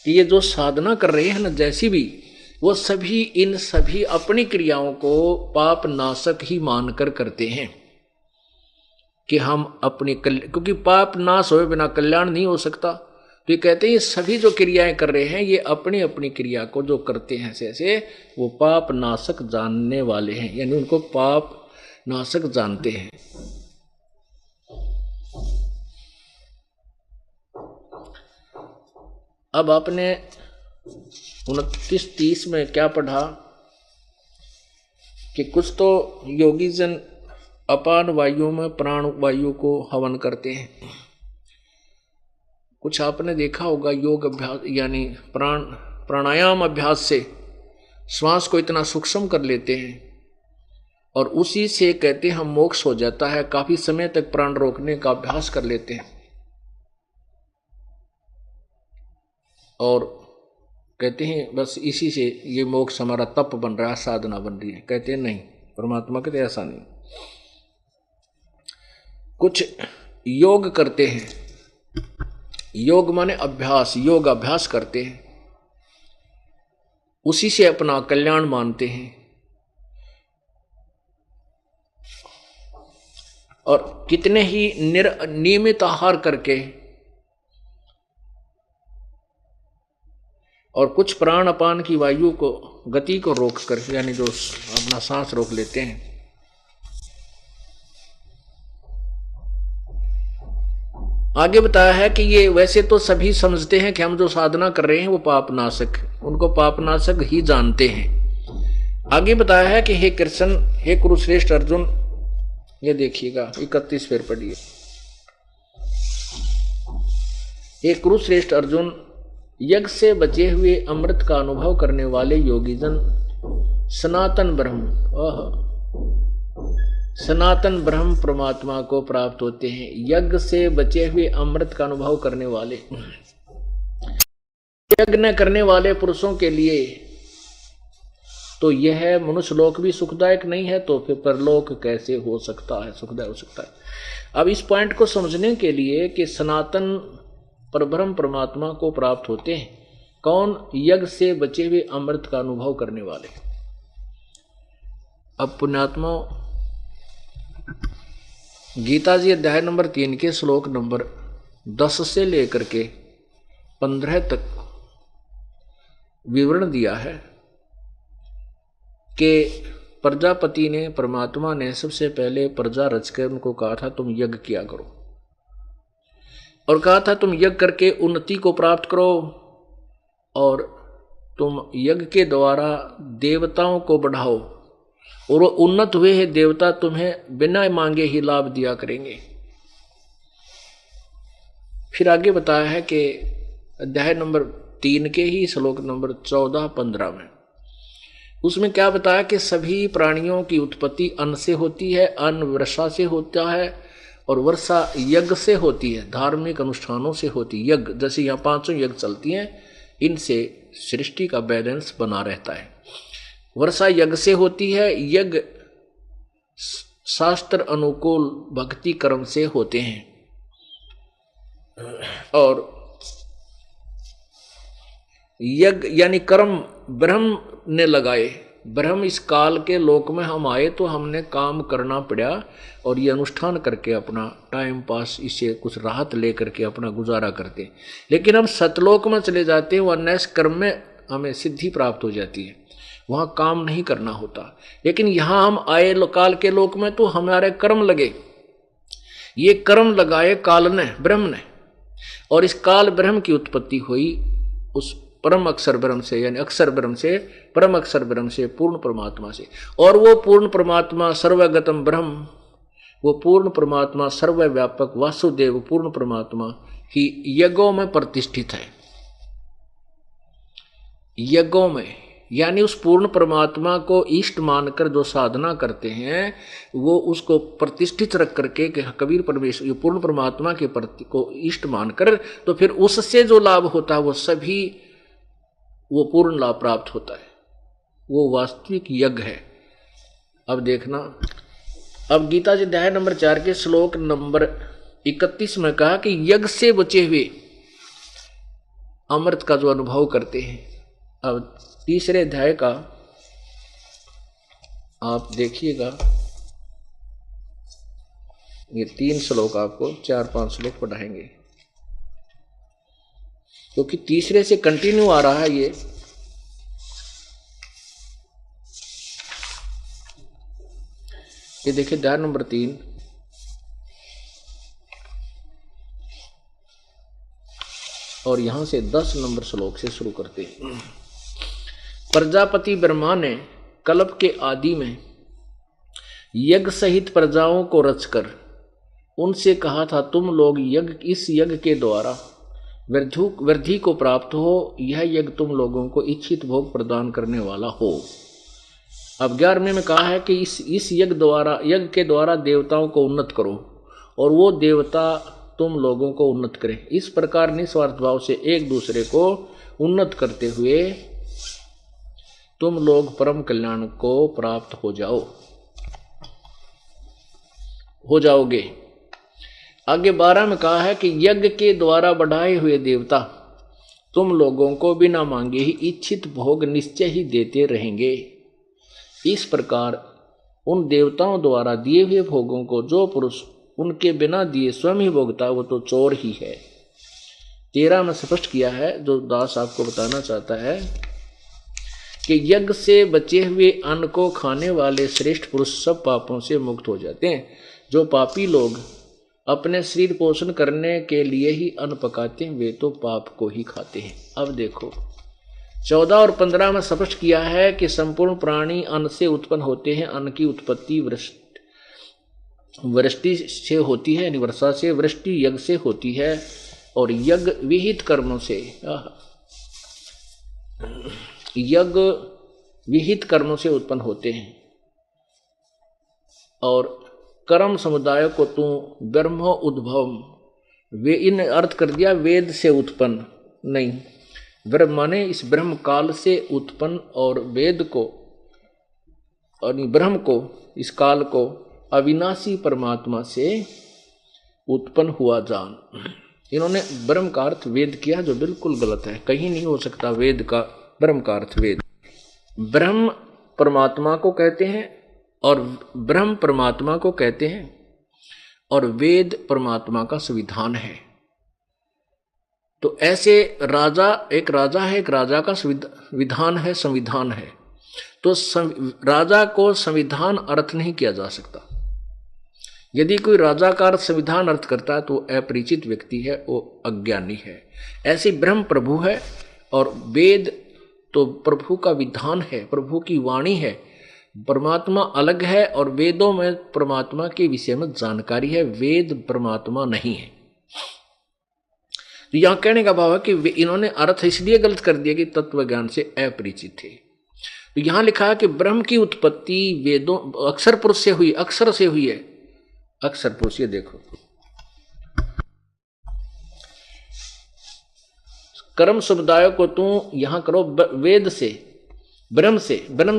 Speaker 1: कि ये जो साधना कर रहे हैं ना, जैसी भी, वो सभी इन सभी अपनी क्रियाओं को पाप नाशक ही मानकर करते हैं कि हम अपनी क्योंकि पाप नाश होए बिना कल्याण नहीं हो सकता। तो ये कहते हैं ये सभी जो क्रियाएं कर रहे हैं, ये अपनी अपनी क्रिया को जो करते हैं ऐसे वो पाप नाशक जानने वाले हैं, यानी उनको पाप नाशक जानते हैं। अब आपने 29-30 में क्या पढ़ा कि कुछ तो योगीजन अपान वायु में प्राण वायु को हवन करते हैं। कुछ आपने देखा होगा योग अभ्यास यानी प्राणायाम अभ्यास से श्वास को इतना सूक्ष्म कर लेते हैं और उसी से कहते हैं हम मोक्ष हो जाता है। काफी समय तक प्राण रोकने का अभ्यास कर लेते हैं और कहते हैं बस इसी से ये मोक्ष हमारा तप बन रहा है, साधना बन रही है। कहते हैं नहीं, परमात्मा कहते ऐसा नहीं। कुछ योग करते हैं, योग माने अभ्यास, योग अभ्यास करते हैं, उसी से अपना कल्याण मानते हैं और कितने ही नियमित आहार करके और कुछ प्राण अपान की वायु को गति को रोक कर यानी जो अपना सांस रोक लेते हैं। आगे बताया है कि ये वैसे तो सभी समझते हैं कि हम जो साधना कर रहे हैं वो पापनाशक, उनको पापनाशक ही जानते हैं। आगे बताया है कि हे कृष्ण, हे कुरुश्रेष्ठ अर्जुन, ये देखिएगा 31 फिर पढ़िए। हे कुरुश्रेष्ठ अर्जुन, यज्ञ से बचे हुए अमृत का अनुभव करने वाले योगीजन सनातन ब्रह्म परमात्मा को प्राप्त होते हैं। यज्ञ से बचे हुए अमृत का अनुभव करने वाले, यज्ञ करने वाले पुरुषों के लिए तो यह मनुष्य लोक भी सुखदायक नहीं है, तो फिर परलोक कैसे हो सकता है, सुखदायक हो सकता है। अब इस पॉइंट को समझने के लिए कि सनातन परब्रह्म परमात्मा को प्राप्त होते हैं कौन? यज्ञ से बचे हुए अमृत का अनुभव करने वाले। अब पुण्यात्मा, गीता जी अध्याय नंबर 3 के श्लोक नंबर 10 से लेकर के 15 तक विवरण दिया है कि प्रजापति ने, परमात्मा ने सबसे पहले प्रजा रचकर उनको कहा था तुम यज्ञ किया करो और कहा था तुम यज्ञ करके उन्नति को प्राप्त करो और तुम यज्ञ के द्वारा देवताओं को बढ़ाओ और वो उन्नत हुए हैं देवता तुम्हें बिना मांगे ही लाभ दिया करेंगे। फिर आगे बताया है कि अध्याय नंबर 3 के ही श्लोक नंबर 14-15 में उसमें क्या बताया कि सभी प्राणियों की उत्पत्ति अन्न से होती है, अन्न वर्षा से होता है और वर्षा यज्ञ से होती है, धार्मिक अनुष्ठानों से होती है। यज्ञ जैसे यहाँ 5 यज्ञ चलती हैं, इनसे सृष्टि का बैलेंस बना रहता है। वर्षा यज्ञ से होती है, यज्ञ शास्त्र अनुकूल भक्ति कर्म से होते हैं और यज्ञ यानी कर्म ब्रह्म ने लगाए। ब्रह्म इस काल के लोक में हम आए तो हमने काम करना पड़ा और ये अनुष्ठान करके अपना टाइम पास, इससे कुछ राहत लेकर के अपना गुजारा करते। लेकिन हम सतलोक में चले जाते हैं, वह नैस कर्म में हमें सिद्धि प्राप्त हो जाती है, वहां काम नहीं करना होता। लेकिन यहां हम आए काल के लोक में तो हमारे कर्म लगे, ये कर्म लगाए काल ने, ब्रह्म ने, और इस काल ब्रह्म की उत्पत्ति हुई उस परम अक्षर ब्रह्म से, यानी अक्षर ब्रह्म से, परम अक्षर ब्रह्म से, पूर्ण परमात्मा से। और वो पूर्ण परमात्मा सर्वगतम ब्रह्म, वो पूर्ण परमात्मा सर्वव्यापक वासुदेव पूर्ण परमात्मा ही यज्ञों में प्रतिष्ठित है। यज्ञों में यानी उस पूर्ण परमात्मा को इष्ट मानकर जो साधना करते हैं वो उसको प्रतिष्ठित रख करके कबीर परमेश्वर पूर्ण परमात्मा के प्रति को इष्ट मानकर, तो फिर उससे जो लाभ होता है वो सभी वो पूर्ण लाभ प्राप्त होता है, वो वास्तविक यज्ञ है। अब देखना, अब गीता जी अध्याय नंबर 4 के श्लोक नंबर 31 में कहा कि यज्ञ से बचे हुए अमृत का जो अनुभव करते हैं। अब तीसरे अध्याय का आप देखिएगा, ये 3 श्लोक आपको 4-5 श्लोक पढ़ाएंगे क्योंकि तीसरे से कंटिन्यू आ रहा है ये देखिए अध्याय नंबर 3 और यहां से 10 नंबर श्लोक से शुरू करते हैं। प्रजापति ब्रह्मा ने कल्प के आदि में यज्ञ सहित प्रजाओं को रचकर उनसे कहा था, तुम लोग इस यज्ञ के द्वारा वृद्धि को प्राप्त हो, यह यज्ञ तुम लोगों को इच्छित भोग प्रदान करने वाला हो। अब 11वें में कहा है कि इस यज्ञ के द्वारा देवताओं को उन्नत करो और वो देवता तुम लोगों को उन्नत करें। इस प्रकार निस्वार्थ भाव से एक दूसरे को उन्नत करते हुए तुम लोग परम कल्याण को प्राप्त हो जाओगे। आगे 12 में कहा है कि यज्ञ के द्वारा बढ़ाए हुए देवता तुम लोगों को बिना मांगे ही इच्छित भोग निश्चय ही देते रहेंगे। इस प्रकार उन देवताओं द्वारा दिए हुए भोगों को जो पुरुष उनके बिना दिए स्वयं ही भोगता, वो तो चोर ही है। 13 में स्पष्ट किया है, जो दास आपको बताना चाहता है कि यज्ञ से बचे हुए अन्न को खाने वाले श्रेष्ठ पुरुष सब पापों से मुक्त हो जाते हैं। जो पापी लोग अपने शरीर पोषण करने के लिए ही अन्न पकाते हैं, वे तो पाप को ही खाते हैं। अब देखो 14 और 15 में स्पष्ट किया है कि संपूर्ण प्राणी अन्न से उत्पन्न होते हैं। अन्न की उत्पत्ति वृष्टि से होती है, यानी वर्षा से। वृष्टि यज्ञ से होती है और यज्ञ विहित कर्मों से उत्पन्न होते हैं। और कर्म समुदाय को तू ब्रह्मो उद्भव, वे इन अर्थ कर दिया वेद से उत्पन्न नहीं, ब्रह्म माने इस ब्रह्म काल से उत्पन्न, और वेद को और ब्रह्म को, इस काल को अविनाशी परमात्मा से उत्पन्न हुआ जान। इन्होंने ब्रह्म का अर्थ वेद किया, जो बिल्कुल गलत है। कहीं नहीं हो सकता वेद का ब्रह्म का अर्थ वेद। ब्रह्म परमात्मा को कहते हैं और ब्रह्म परमात्मा को कहते हैं, और वेद परमात्मा का संविधान है। तो ऐसे राजा, एक राजा है, एक राजा का विधान है, संविधान है। तो राजा को संविधान अर्थ नहीं किया जा सकता। यदि कोई राजा का अर्थ संविधान अर्थ करता है तो अपरिचित व्यक्ति है, वो अज्ञानी है। ऐसे ब्रह्म प्रभु है और वेद तो प्रभु का विधान है, प्रभु की वाणी है। परमात्मा अलग है और वेदों में परमात्मा के विषय में जानकारी है, वेद परमात्मा नहीं है। तो यहां कहने का भाव है कि इन्होंने अर्थ इसलिए गलत कर दिया कि तत्व ज्ञान से अपरिचित थे। तो यहां लिखा है कि ब्रह्म की उत्पत्ति वेदों अक्षर पुरुष से हुई, अक्षर से हुई है। अक्षर पुरुष, ये देखो कर्म समुदाय को तू यहां करो वेद से, ब्रह्म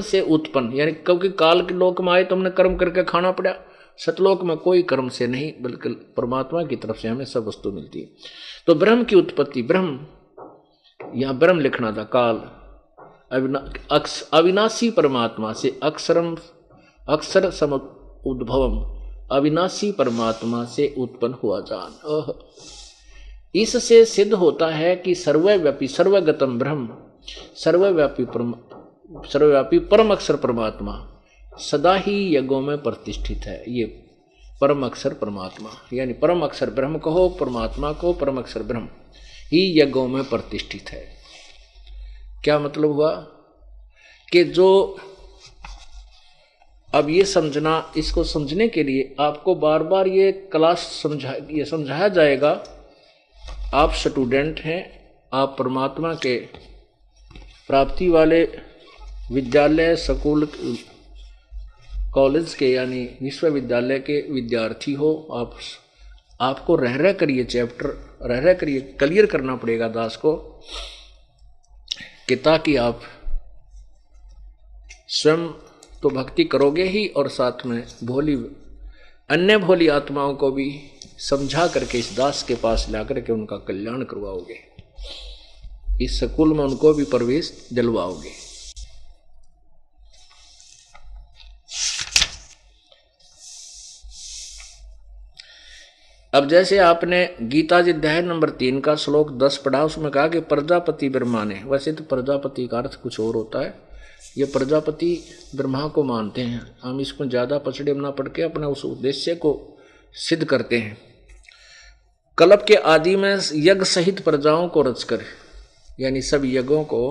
Speaker 1: से उत्पन्न, यानी क्योंकि काल के लोक में आए तो हमने कर्म करके खाना पड़ा। सतलोक में कोई कर्म से नहीं, बल्कि परमात्मा की तरफ से हमें सब वस्तु मिलती है। तो ब्रह्म की उत्पत्ति, ब्रह्म यहां ब्रह्म लिखना था, काल अविनाशी परमात्मा से, अक्षर सम उद्भवम, अविनाशी परमात्मा से उत्पन्न हुआ जान। इससे सिद्ध होता है कि सर्वव्यापी सर्वगतम ब्रह्म, सर्वव्यापी परम अक्षर परमात्मा सदा ही यज्ञों में प्रतिष्ठित है। ये परम अक्षर परमात्मा, यानी परम अक्षर ब्रह्म कहो, परमात्मा को परम अक्षर ब्रह्म ही यज्ञों में प्रतिष्ठित है। क्या मतलब हुआ कि जो अब ये समझना, इसको समझने के लिए आपको बार बार ये क्लास समझाया जाएगा। आप स्टूडेंट हैं, आप परमात्मा के प्राप्ति वाले विद्यालय, स्कूल, कॉलेज के यानी विश्वविद्यालय के विद्यार्थी हो। आपको रह कर ये चैप्टर रह कर ये क्लियर करना पड़ेगा दास को, कि ताकि आप स्वयं तो भक्ति करोगे ही और साथ में अन्य भोली आत्माओं को भी समझा करके इस दास के पास ला करके उनका कल्याण करवाओगे। इस स्कूल में उनको भी प्रवेश दिलवाओगे। अब जैसे आपने गीता जी अध्याय नंबर 3 का श्लोक 10 पढ़ा, उसमें कहा कि प्रजापति ब्रह्मा ने, वैसे तो प्रजापति का अर्थ कुछ और होता है, ये प्रजापति ब्रह्मा को मानते हैं। हम इसको ज्यादा पछड़े ना पड़ के अपना उस उद्देश्य को सिद्ध करते हैं। कल्प के आदि में यज्ञ सहित प्रजाओं को रचकर, यानी सब यज्ञों को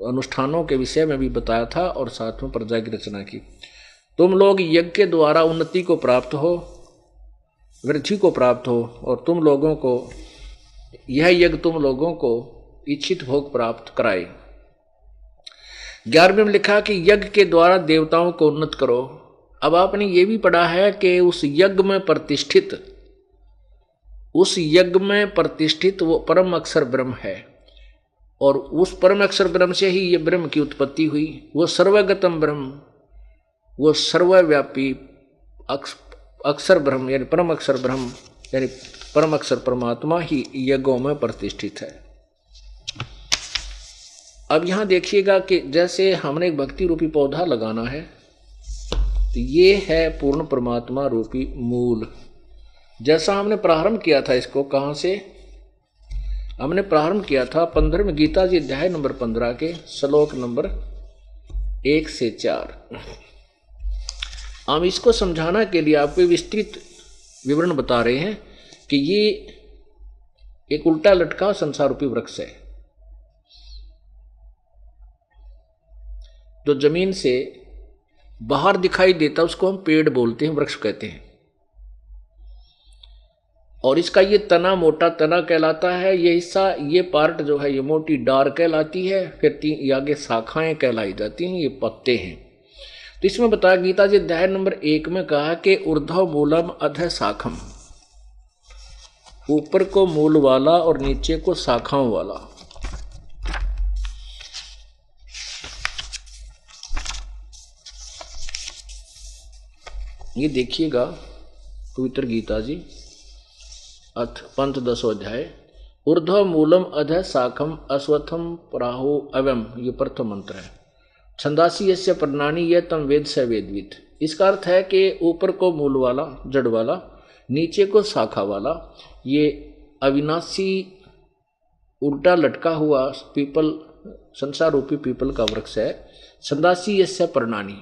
Speaker 1: अनुष्ठानों के विषय में भी बताया था और साथ में प्रजा की रचना की। तुम लोग यज्ञ के द्वारा उन्नति को प्राप्त हो, वृद्धि को प्राप्त हो, और तुम लोगों को यह यज्ञ तुम लोगों को इच्छित भोग प्राप्त कराए। 11वें में लिखा कि यज्ञ के द्वारा देवताओं को उन्नत करो। अब आपने ये भी पढ़ा है कि उस यज्ञ में प्रतिष्ठित वो परम अक्षर ब्रह्म है, और उस परम अक्षर ब्रह्म से ही ये ब्रह्म की उत्पत्ति हुई। वो सर्वगतम ब्रह्म, वो सर्वव्यापी अक्षर ब्रह्म यानी परम अक्षर ब्रह्म यानी परम अक्षर परमात्मा ही यज्ञों में प्रतिष्ठित है। अब यहां देखिएगा कि जैसे हमने एक भक्ति रूपी पौधा लगाना है, तो ये है पूर्ण परमात्मा रूपी मूल। जैसा हमने प्रारंभ किया था, इसको कहां से हमने प्रारंभ किया था? 15वें गीता जी अध्याय नंबर 15 के श्लोक नंबर 1 से 4। हम इसको समझाने के लिए आपको विस्तृत विवरण बता रहे हैं कि ये एक उल्टा लटका संसार रूपी वृक्ष है, जो जमीन से बाहर दिखाई देता उसको हम पेड़ बोलते हैं, वृक्ष कहते हैं। और इसका ये तना मोटा तना कहलाता है, ये हिस्सा ये पार्ट जो है ये मोटी डार कहलाती है, फिर 3 आगे शाखाएं कहलाई जाती हैं, ये पत्ते हैं। तो इसमें बताया गीता जी अध्याय नंबर 1 में कहा कि ऊर्ध्व मूलम अधः शाखम, ऊपर को मूल वाला और नीचे को शाखाओं वाला। ये देखिएगा पवित्र गीता जी अथ पंथ 10 अध्याय, ऊर्ध्व मूलम अधः शाखम अश्वत्थम प्राहु अवम, ये प्रथम मंत्र है। छंदासी यस्य प्रणानी यह तम वेद स वेदविद। इसका अर्थ है कि ऊपर को मूल वाला जड़ वाला, नीचे को शाखा वाला, ये अविनाशी उल्टा लटका हुआ पीपल संसार रूपी पीपल का वृक्ष है। छंदासी यस्य प्रणानी,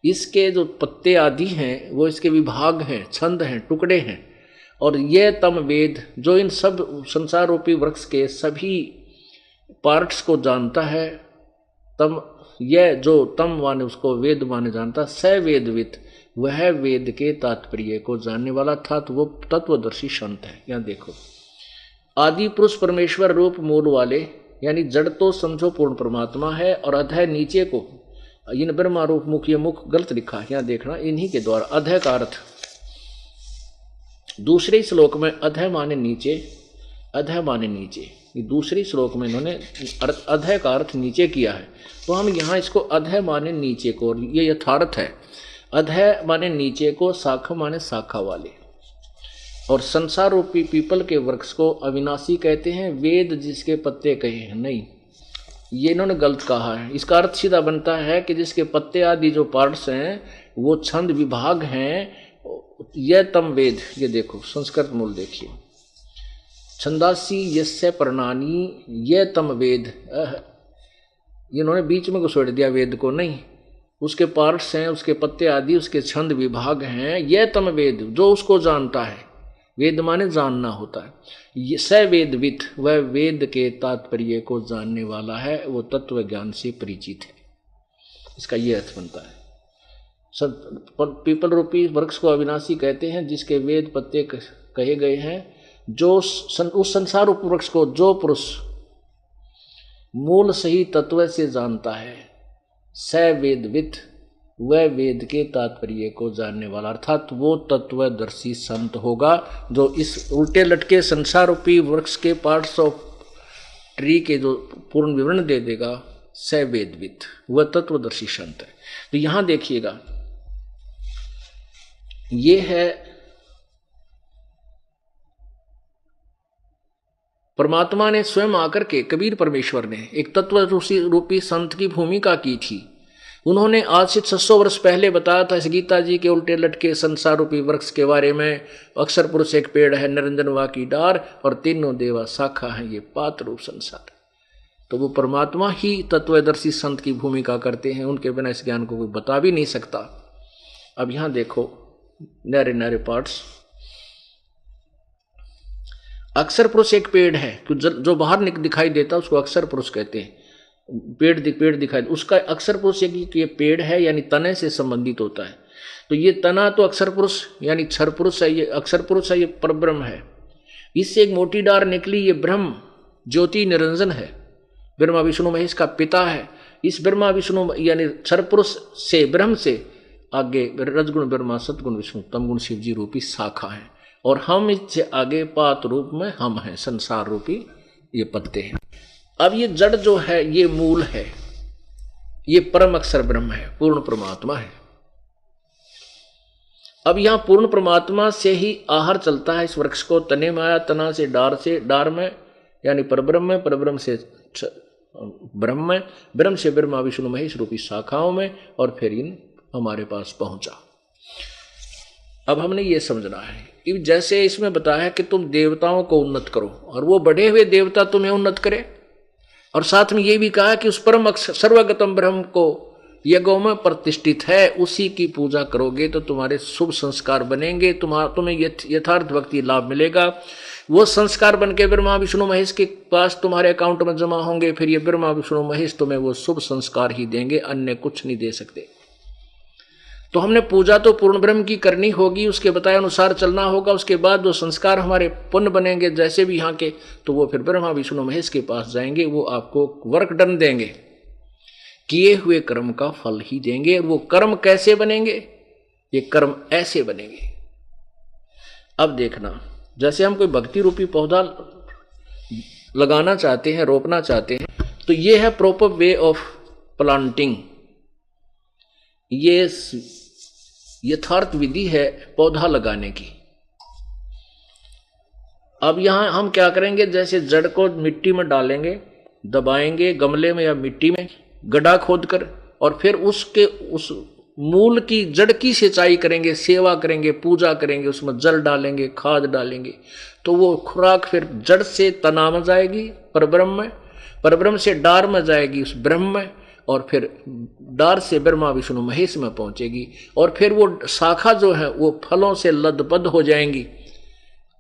Speaker 1: इसके जो पत्ते आदि हैं वो इसके विभाग हैं, छंद हैं, टुकड़े हैं। और यह तम वेद, जो इन सब संसार रूपी वृक्ष के सभी पार्ट्स को जानता है, तम यह जो तम माने उसको वेद माने जानता, स वेदवित, वह वेद के तात्पर्य को जानने वाला था, तो वो तत्वदर्शी संत है। यहाँ देखो, आदि पुरुष परमेश्वर रूप मूल वाले, यानी जड़ तो समझो पूर्ण परमात्मा है, और अधः नीचे को इन ब्रह्मा रूप मुख, ये मुख गलत लिखा है, यहाँ देखना, इन्हीं के द्वारा अधः का अर्थ दूसरे श्लोक में अधः माने नीचे, अधः माने नीचे, ये दूसरे श्लोक में इन्होंने अधः का अर्थ नीचे किया है। तो हम यहाँ इसको अधः माने नीचे को, ये यथार्थ है, अधः माने नीचे को, शाखा माने शाखा वाले। और संसार रूपी पीपल के वृक्ष को अविनाशी कहते हैं, वेद जिसके पत्ते कहे हैं, नहीं, ये इन्होंने गलत कहा है। इसका अर्थ सीधा बनता है कि जिसके पत्ते आदि जो पार्ट्स हैं वो छंद विभाग हैं, यह तम वेद। ये देखो संस्कृत मूल देखिए, छंदासी यस्य प्रणानी यह तम वेद, इन्होंने बीच में घुसेड़ दिया वेद को, नहीं, उसके पार्ट्स हैं, उसके पत्ते आदि, उसके छंद विभाग हैं, यह तम वेद, जो उसको जानता है। वेद माने जानना होता है। स वेदवित, वह वेद के तात्पर्य को जानने वाला है, वो तत्व ज्ञान से परिचित है। इसका ये अर्थ बनता है। पीपल रूपी वृक्ष को अविनाशी कहते हैं, जिसके वेद पत्ते कहे गए हैं। जो उस संसार रूप वृक्ष को जो पुरुष मूल सही तत्व से जानता है, स वेदवित, वह वेद के तात्पर्य को जानने वाला, अर्थात वो तत्वदर्शी संत होगा, जो इस उल्टे लटके संसार रूपी वृक्ष के पार्ट्स ऑफ ट्री के जो पूर्ण विवरण दे देगा, स वेदवित, वह तत्वदर्शी संत है। तो यहां देखिएगा, ये है परमात्मा ने स्वयं आकर के, कबीर परमेश्वर ने एक तत्व रूपी संत की भूमिका की थी। उन्होंने आज से 600 वर्ष पहले बताया था इस गीता जी के उल्टे लटके संसार रूपी वृक्ष के बारे में। अक्षर पुरुष एक पेड़ है, निरंजन वा की डार, और तीनों देवा शाखा है, ये पात्र रूप संसार। तो वो परमात्मा ही तत्वदर्शी संत की भूमिका करते हैं, उनके बिना इस ज्ञान को कोई बता भी नहीं सकता। अब यहां देखो नारे नारे पार्ट्स। अक्षर पुरुष एक पेड़ है, जो बाहर दिखाई देता उसको अक्षर पुरुष कहते हैं। पेड़ दिखाई, उसका अक्षर पुरुष ये पेड़ है यानी तने से संबंधित होता है। तो ये तना तो अक्षर पुरुष यानी क्षर पुरुष है, ये अक्षर पुरुष है, ये परब्रह्म है। इससे एक मोटी डार निकली, ये ब्रह्म ज्योति निरंजन है, ब्रह्मा विष्णु महेश का पिता है। इस ब्रह्मा विष्णु यानी क्षर पुरुष से ब्रह्म से आगे रजगुण ब्रह्मा सतगुण विष्णु तमगुण शिव जी रूपी शाखा है, और हम इससे आगे पात रूप में हम हैं, संसार रूपी ये पत्ते हैं। अब ये जड़ जो है ये मूल है, ये परम अक्षर ब्रह्म है, पूर्ण परमात्मा है। अब यहां पूर्ण परमात्मा से ही आहार चलता है इस वृक्ष को, तने में आया, तना से डार में यानी परब्रह्म में, परब्रह्म से ब्रह्म में, ब्रह्म से ब्रह्मा विष्णु महेश रूपी शाखाओं में, और फिर इन हमारे पास पहुंचा। अब हमने ये समझना है कि जैसे इसमें बताया है कि तुम देवताओं को उन्नत करो और वो बढ़े हुए देवता तुम्हें उन्नत करे, और साथ में ये भी कहा कि उस परम सर्वगतम ब्रह्म को यज्ञों में प्रतिष्ठित है, उसी की पूजा करोगे तो तुम्हारे शुभ संस्कार बनेंगे, तुम्हें यथार्थ भक्ति लाभ मिलेगा। वो संस्कार बन के ब्रह्मा विष्णु महेश के पास तुम्हारे अकाउंट में जमा होंगे, फिर ये ब्रह्मा विष्णु महेश तुम्हें वो शुभ संस्कार ही देंगे, अन्य कुछ नहीं दे सकते। तो हमने पूजा तो पूर्ण ब्रह्म की करनी होगी, उसके बताए अनुसार चलना होगा, उसके बाद जो संस्कार हमारे पुण्य बनेंगे जैसे भी यहाँ के, तो वो फिर ब्रह्मा विष्णु महेश के पास जाएंगे, वो आपको वर्क डन देंगे, किए हुए कर्म का फल ही देंगे। वो कर्म कैसे बनेंगे? ये कर्म ऐसे बनेंगे। अब देखना, जैसे हम कोई भक्ति रूपी पौधा लगाना चाहते हैं, रोपना चाहते हैं, तो ये है प्रॉपर वे ऑफ प्लांटिंग, ये यथार्थ विधि है पौधा लगाने की। अब यहां हम क्या करेंगे, जैसे जड़ को मिट्टी में डालेंगे, दबाएंगे गमले में या मिट्टी में गड्ढा खोदकर, और फिर उस मूल की जड़ की सिंचाई करेंगे, सेवा करेंगे, पूजा करेंगे, उसमें जल डालेंगे, खाद डालेंगे, तो वो खुराक फिर जड़ से तना में जाएगी परब्रह्म में, परब्रह्म से डार में जाएगी उस ब्रह्म में, और फिर डार से ब्रह्मा विष्णु महेश में पहुंचेगी, और फिर वो शाखा जो है वो फलों से लदबद हो जाएंगी,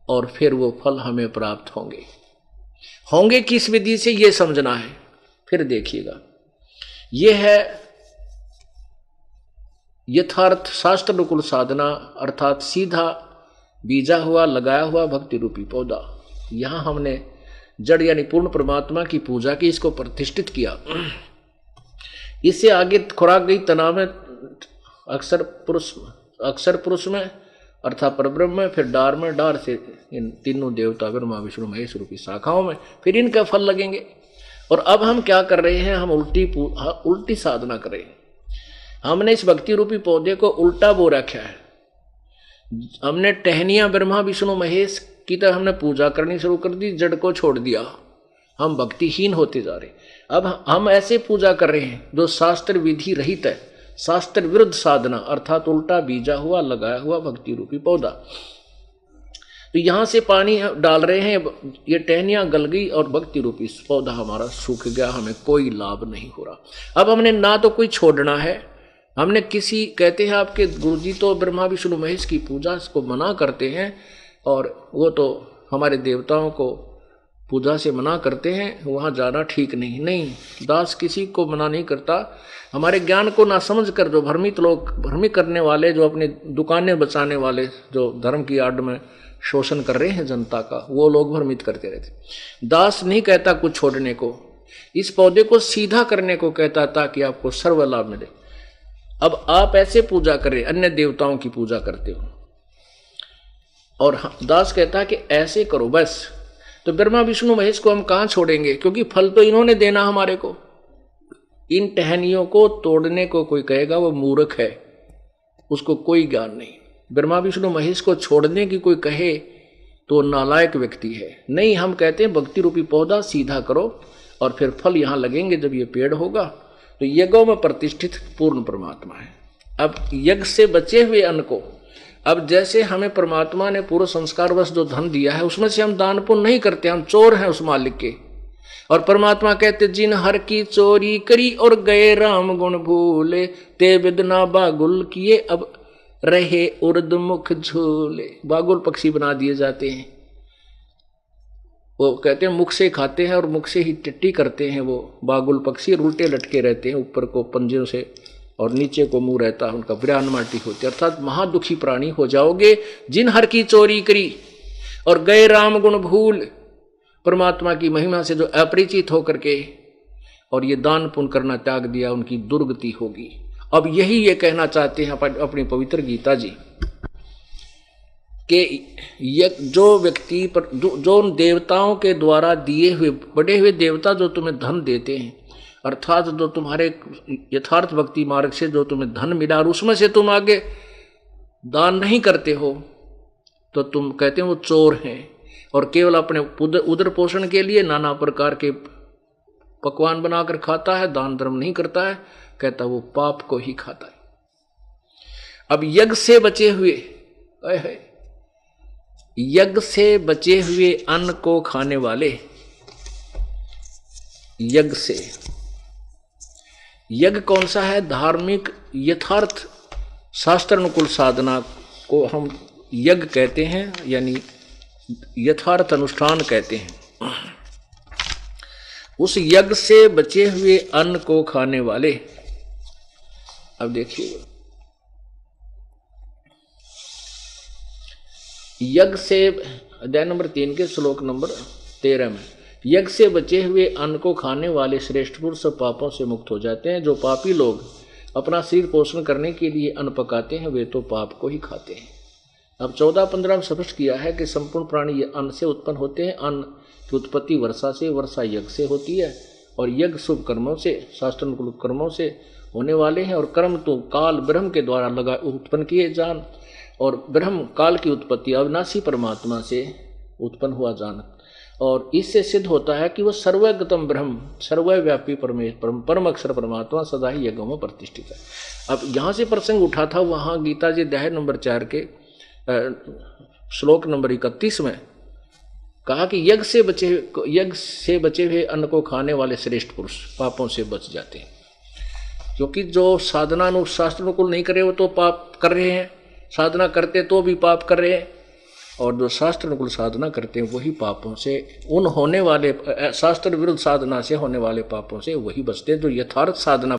Speaker 1: और फिर वो फल हमें प्राप्त होंगे किस विधि से, ये समझना है। फिर देखिएगा, ये है यथार्थ शास्त्र अनुकूल साधना, अर्थात सीधा बीजा हुआ लगाया हुआ भक्ति रूपी पौधा। यहां हमने जड़ यानी पूर्ण परमात्मा की पूजा की, इसको प्रतिष्ठित किया। इससे आगे खुराक गई तना में, अक्षर पुरुष में अर्थात परब्रह्म में, फिर डार में, डार से इन तीनों देवता ब्रह्मा विष्णु महेश रूपी शाखाओं में, फिर इनके फल लगेंगे। और अब हम क्या कर रहे हैं, हम उल्टी साधना कर रहे हैं। हमने इस भक्ति रूपी पौधे को उल्टा बो रखा है। हमने टहनियां ब्रह्मा विष्णु महेश की तरह हमने पूजा करनी शुरू कर दी, जड़ को छोड़ दिया, हम भक्तिहीन होते जा रहे। अब हम ऐसे पूजा कर रहे हैं जो शास्त्र विधि रहित है, शास्त्र विरुद्ध साधना, अर्थात उल्टा बीजा हुआ लगाया हुआ भक्ति रूपी पौधा। तो यहां से पानी डाल रहे हैं, ये टहनियां गल गई और भक्ति रूपी पौधा हमारा सूख गया, हमें कोई लाभ नहीं हो रहा। अब हमने ना तो कोई छोड़ना है, हमने किसी, कहते हैं आपके गुरुजी तो ब्रह्मा विष्णु महेश की पूजा को मना करते हैं, और वो तो हमारे देवताओं को पूजा से मना करते हैं, वहाँ जाना ठीक नहीं। दास किसी को मना नहीं करता। हमारे ज्ञान को ना समझ कर जो भ्रमित लोग, भ्रमित करने वाले, जो अपनी दुकानें बचाने वाले, जो धर्म की आड़ में शोषण कर रहे हैं जनता का, वो लोग भ्रमित करते रहते। दास नहीं कहता कुछ छोड़ने को, इस पौधे को सीधा करने को कहता, ताकि आपको सर्व लाभ मिले। अब आप ऐसे पूजा कर रहे, अन्य देवताओं की पूजा करते हो, और दास कहता है कि ऐसे करो बस। तो ब्रह्मा विष्णु महेश को हम कहां छोड़ेंगे, क्योंकि फल तो इन्होंने देना हमारे को। इन टहनियों को तोड़ने को कोई कहेगा वो मूर्ख है, उसको कोई ज्ञान नहीं। ब्रह्मा विष्णु महेश को छोड़ने की कोई कहे तो नालायक व्यक्ति है। नहीं, हम कहते हैं भक्ति रूपी पौधा सीधा करो, और फिर फल यहां लगेंगे जब ये पेड़ होगा। तो यज्ञों में प्रतिष्ठित पूर्ण परमात्मा है। अब यज्ञ से बचे हुए अन्न को, अब जैसे हमें परमात्मा ने पूर्व संस्कारवश जो धन दिया है, उसमें से हम दान पुण्य नहीं करते, हम चोर हैं उस मालिक के। और परमात्मा कहते, जिन हर की चोरी करी और गए राम गुण भूले, ते बिदना बागुल किए अब रहे उर्द मुख झूले। बागुल पक्षी बना दिए जाते हैं। वो कहते हैं मुख से खाते हैं और मुख से ही टट्टी करते हैं। वो बागुल पक्षी उल्टे लटके रहते हैं, ऊपर को पंजों से और नीचे को मुंह रहता है उनका, बिरान माटी होती है। अर्थात महादुखी प्राणी हो जाओगे जिन हर की चोरी करी और गए राम गुण भूल, परमात्मा की महिमा से जो अपरिचित होकर के और ये दान पुण्य करना त्याग दिया, उनकी दुर्गति होगी। अब यही ये कहना चाहते हैं अपनी पवित्र गीता जी कि जो व्यक्ति पर जो उन देवताओं के द्वारा दिए हुए बड़े हुए देवता जो तुम्हें धन देते हैं, अर्थात जो तुम्हारे यथार्थ भक्ति मार्ग से जो तुम्हें धन मिला और उसमें से तुम आगे दान नहीं करते हो, तो तुम कहते हो वो चोर हैं और केवल अपने उदर पोषण के लिए नाना प्रकार के पकवान बनाकर खाता है, दान धर्म नहीं करता है, कहता वो पाप को ही खाता है। अब यज्ञ से बचे हुए यज्ञ से बचे हुए अन्न को खाने वाले, यज्ञ से, यज्ञ कौन सा है? धार्मिक यथार्थ शास्त्र अनुकूल साधना को हम यज्ञ कहते हैं, यानी यथार्थ अनुष्ठान कहते हैं। उस यज्ञ से बचे हुए अन्न को खाने वाले, अब देखिए यज्ञ से, अध्याय नंबर 3 के श्लोक नंबर 13 में, यज्ञ से बचे हुए अन्न को खाने वाले श्रेष्ठ पुरुष सब पापों से मुक्त हो जाते हैं। जो पापी लोग अपना शरीर पोषण करने के लिए अन्न पकाते हैं वे तो पाप को ही खाते हैं। अब 14-15 में स्पष्ट किया है कि संपूर्ण प्राणी अन्न से उत्पन्न होते हैं। अन्न की उत्पत्ति वर्षा से, वर्षा यज्ञ से होती है और यज्ञ शुभ कर्मों से, शास्त्रानुकूल कर्मों से होने वाले हैं। और कर्म तो काल ब्रह्म के द्वारा लगा उत्पन्न किए जान, और ब्रह्म काल की उत्पत्ति अविनाशी परमात्मा से उत्पन्न हुआ जान, और इससे सिद्ध होता है कि वह सर्वगतम ब्रह्म, सर्वव्यापी परमेश्वर, परम अक्षर परमात्मा सदा ही यज्ञों में प्रतिष्ठित है। अब यहाँ से प्रसंग उठा था, वहाँ गीता जी अध्याय नंबर 4 के श्लोक नंबर 31 में कहा कि यज्ञ से बचे हुए अन्न को खाने वाले श्रेष्ठ पुरुष पापों से बच जाते हैं। क्योंकि जो साधना शास्त्र अनुकूल नहीं करे वो तो पाप कर रहे हैं, साधना करते तो भी पाप कर रहे हैं, और जो शास्त्र अनुकूल साधना करते हैं वही पापों से, उन होने वाले शास्त्र विरुद्ध साधना से होने वाले पापों से वही बचते हैं जो यथार्थ साधना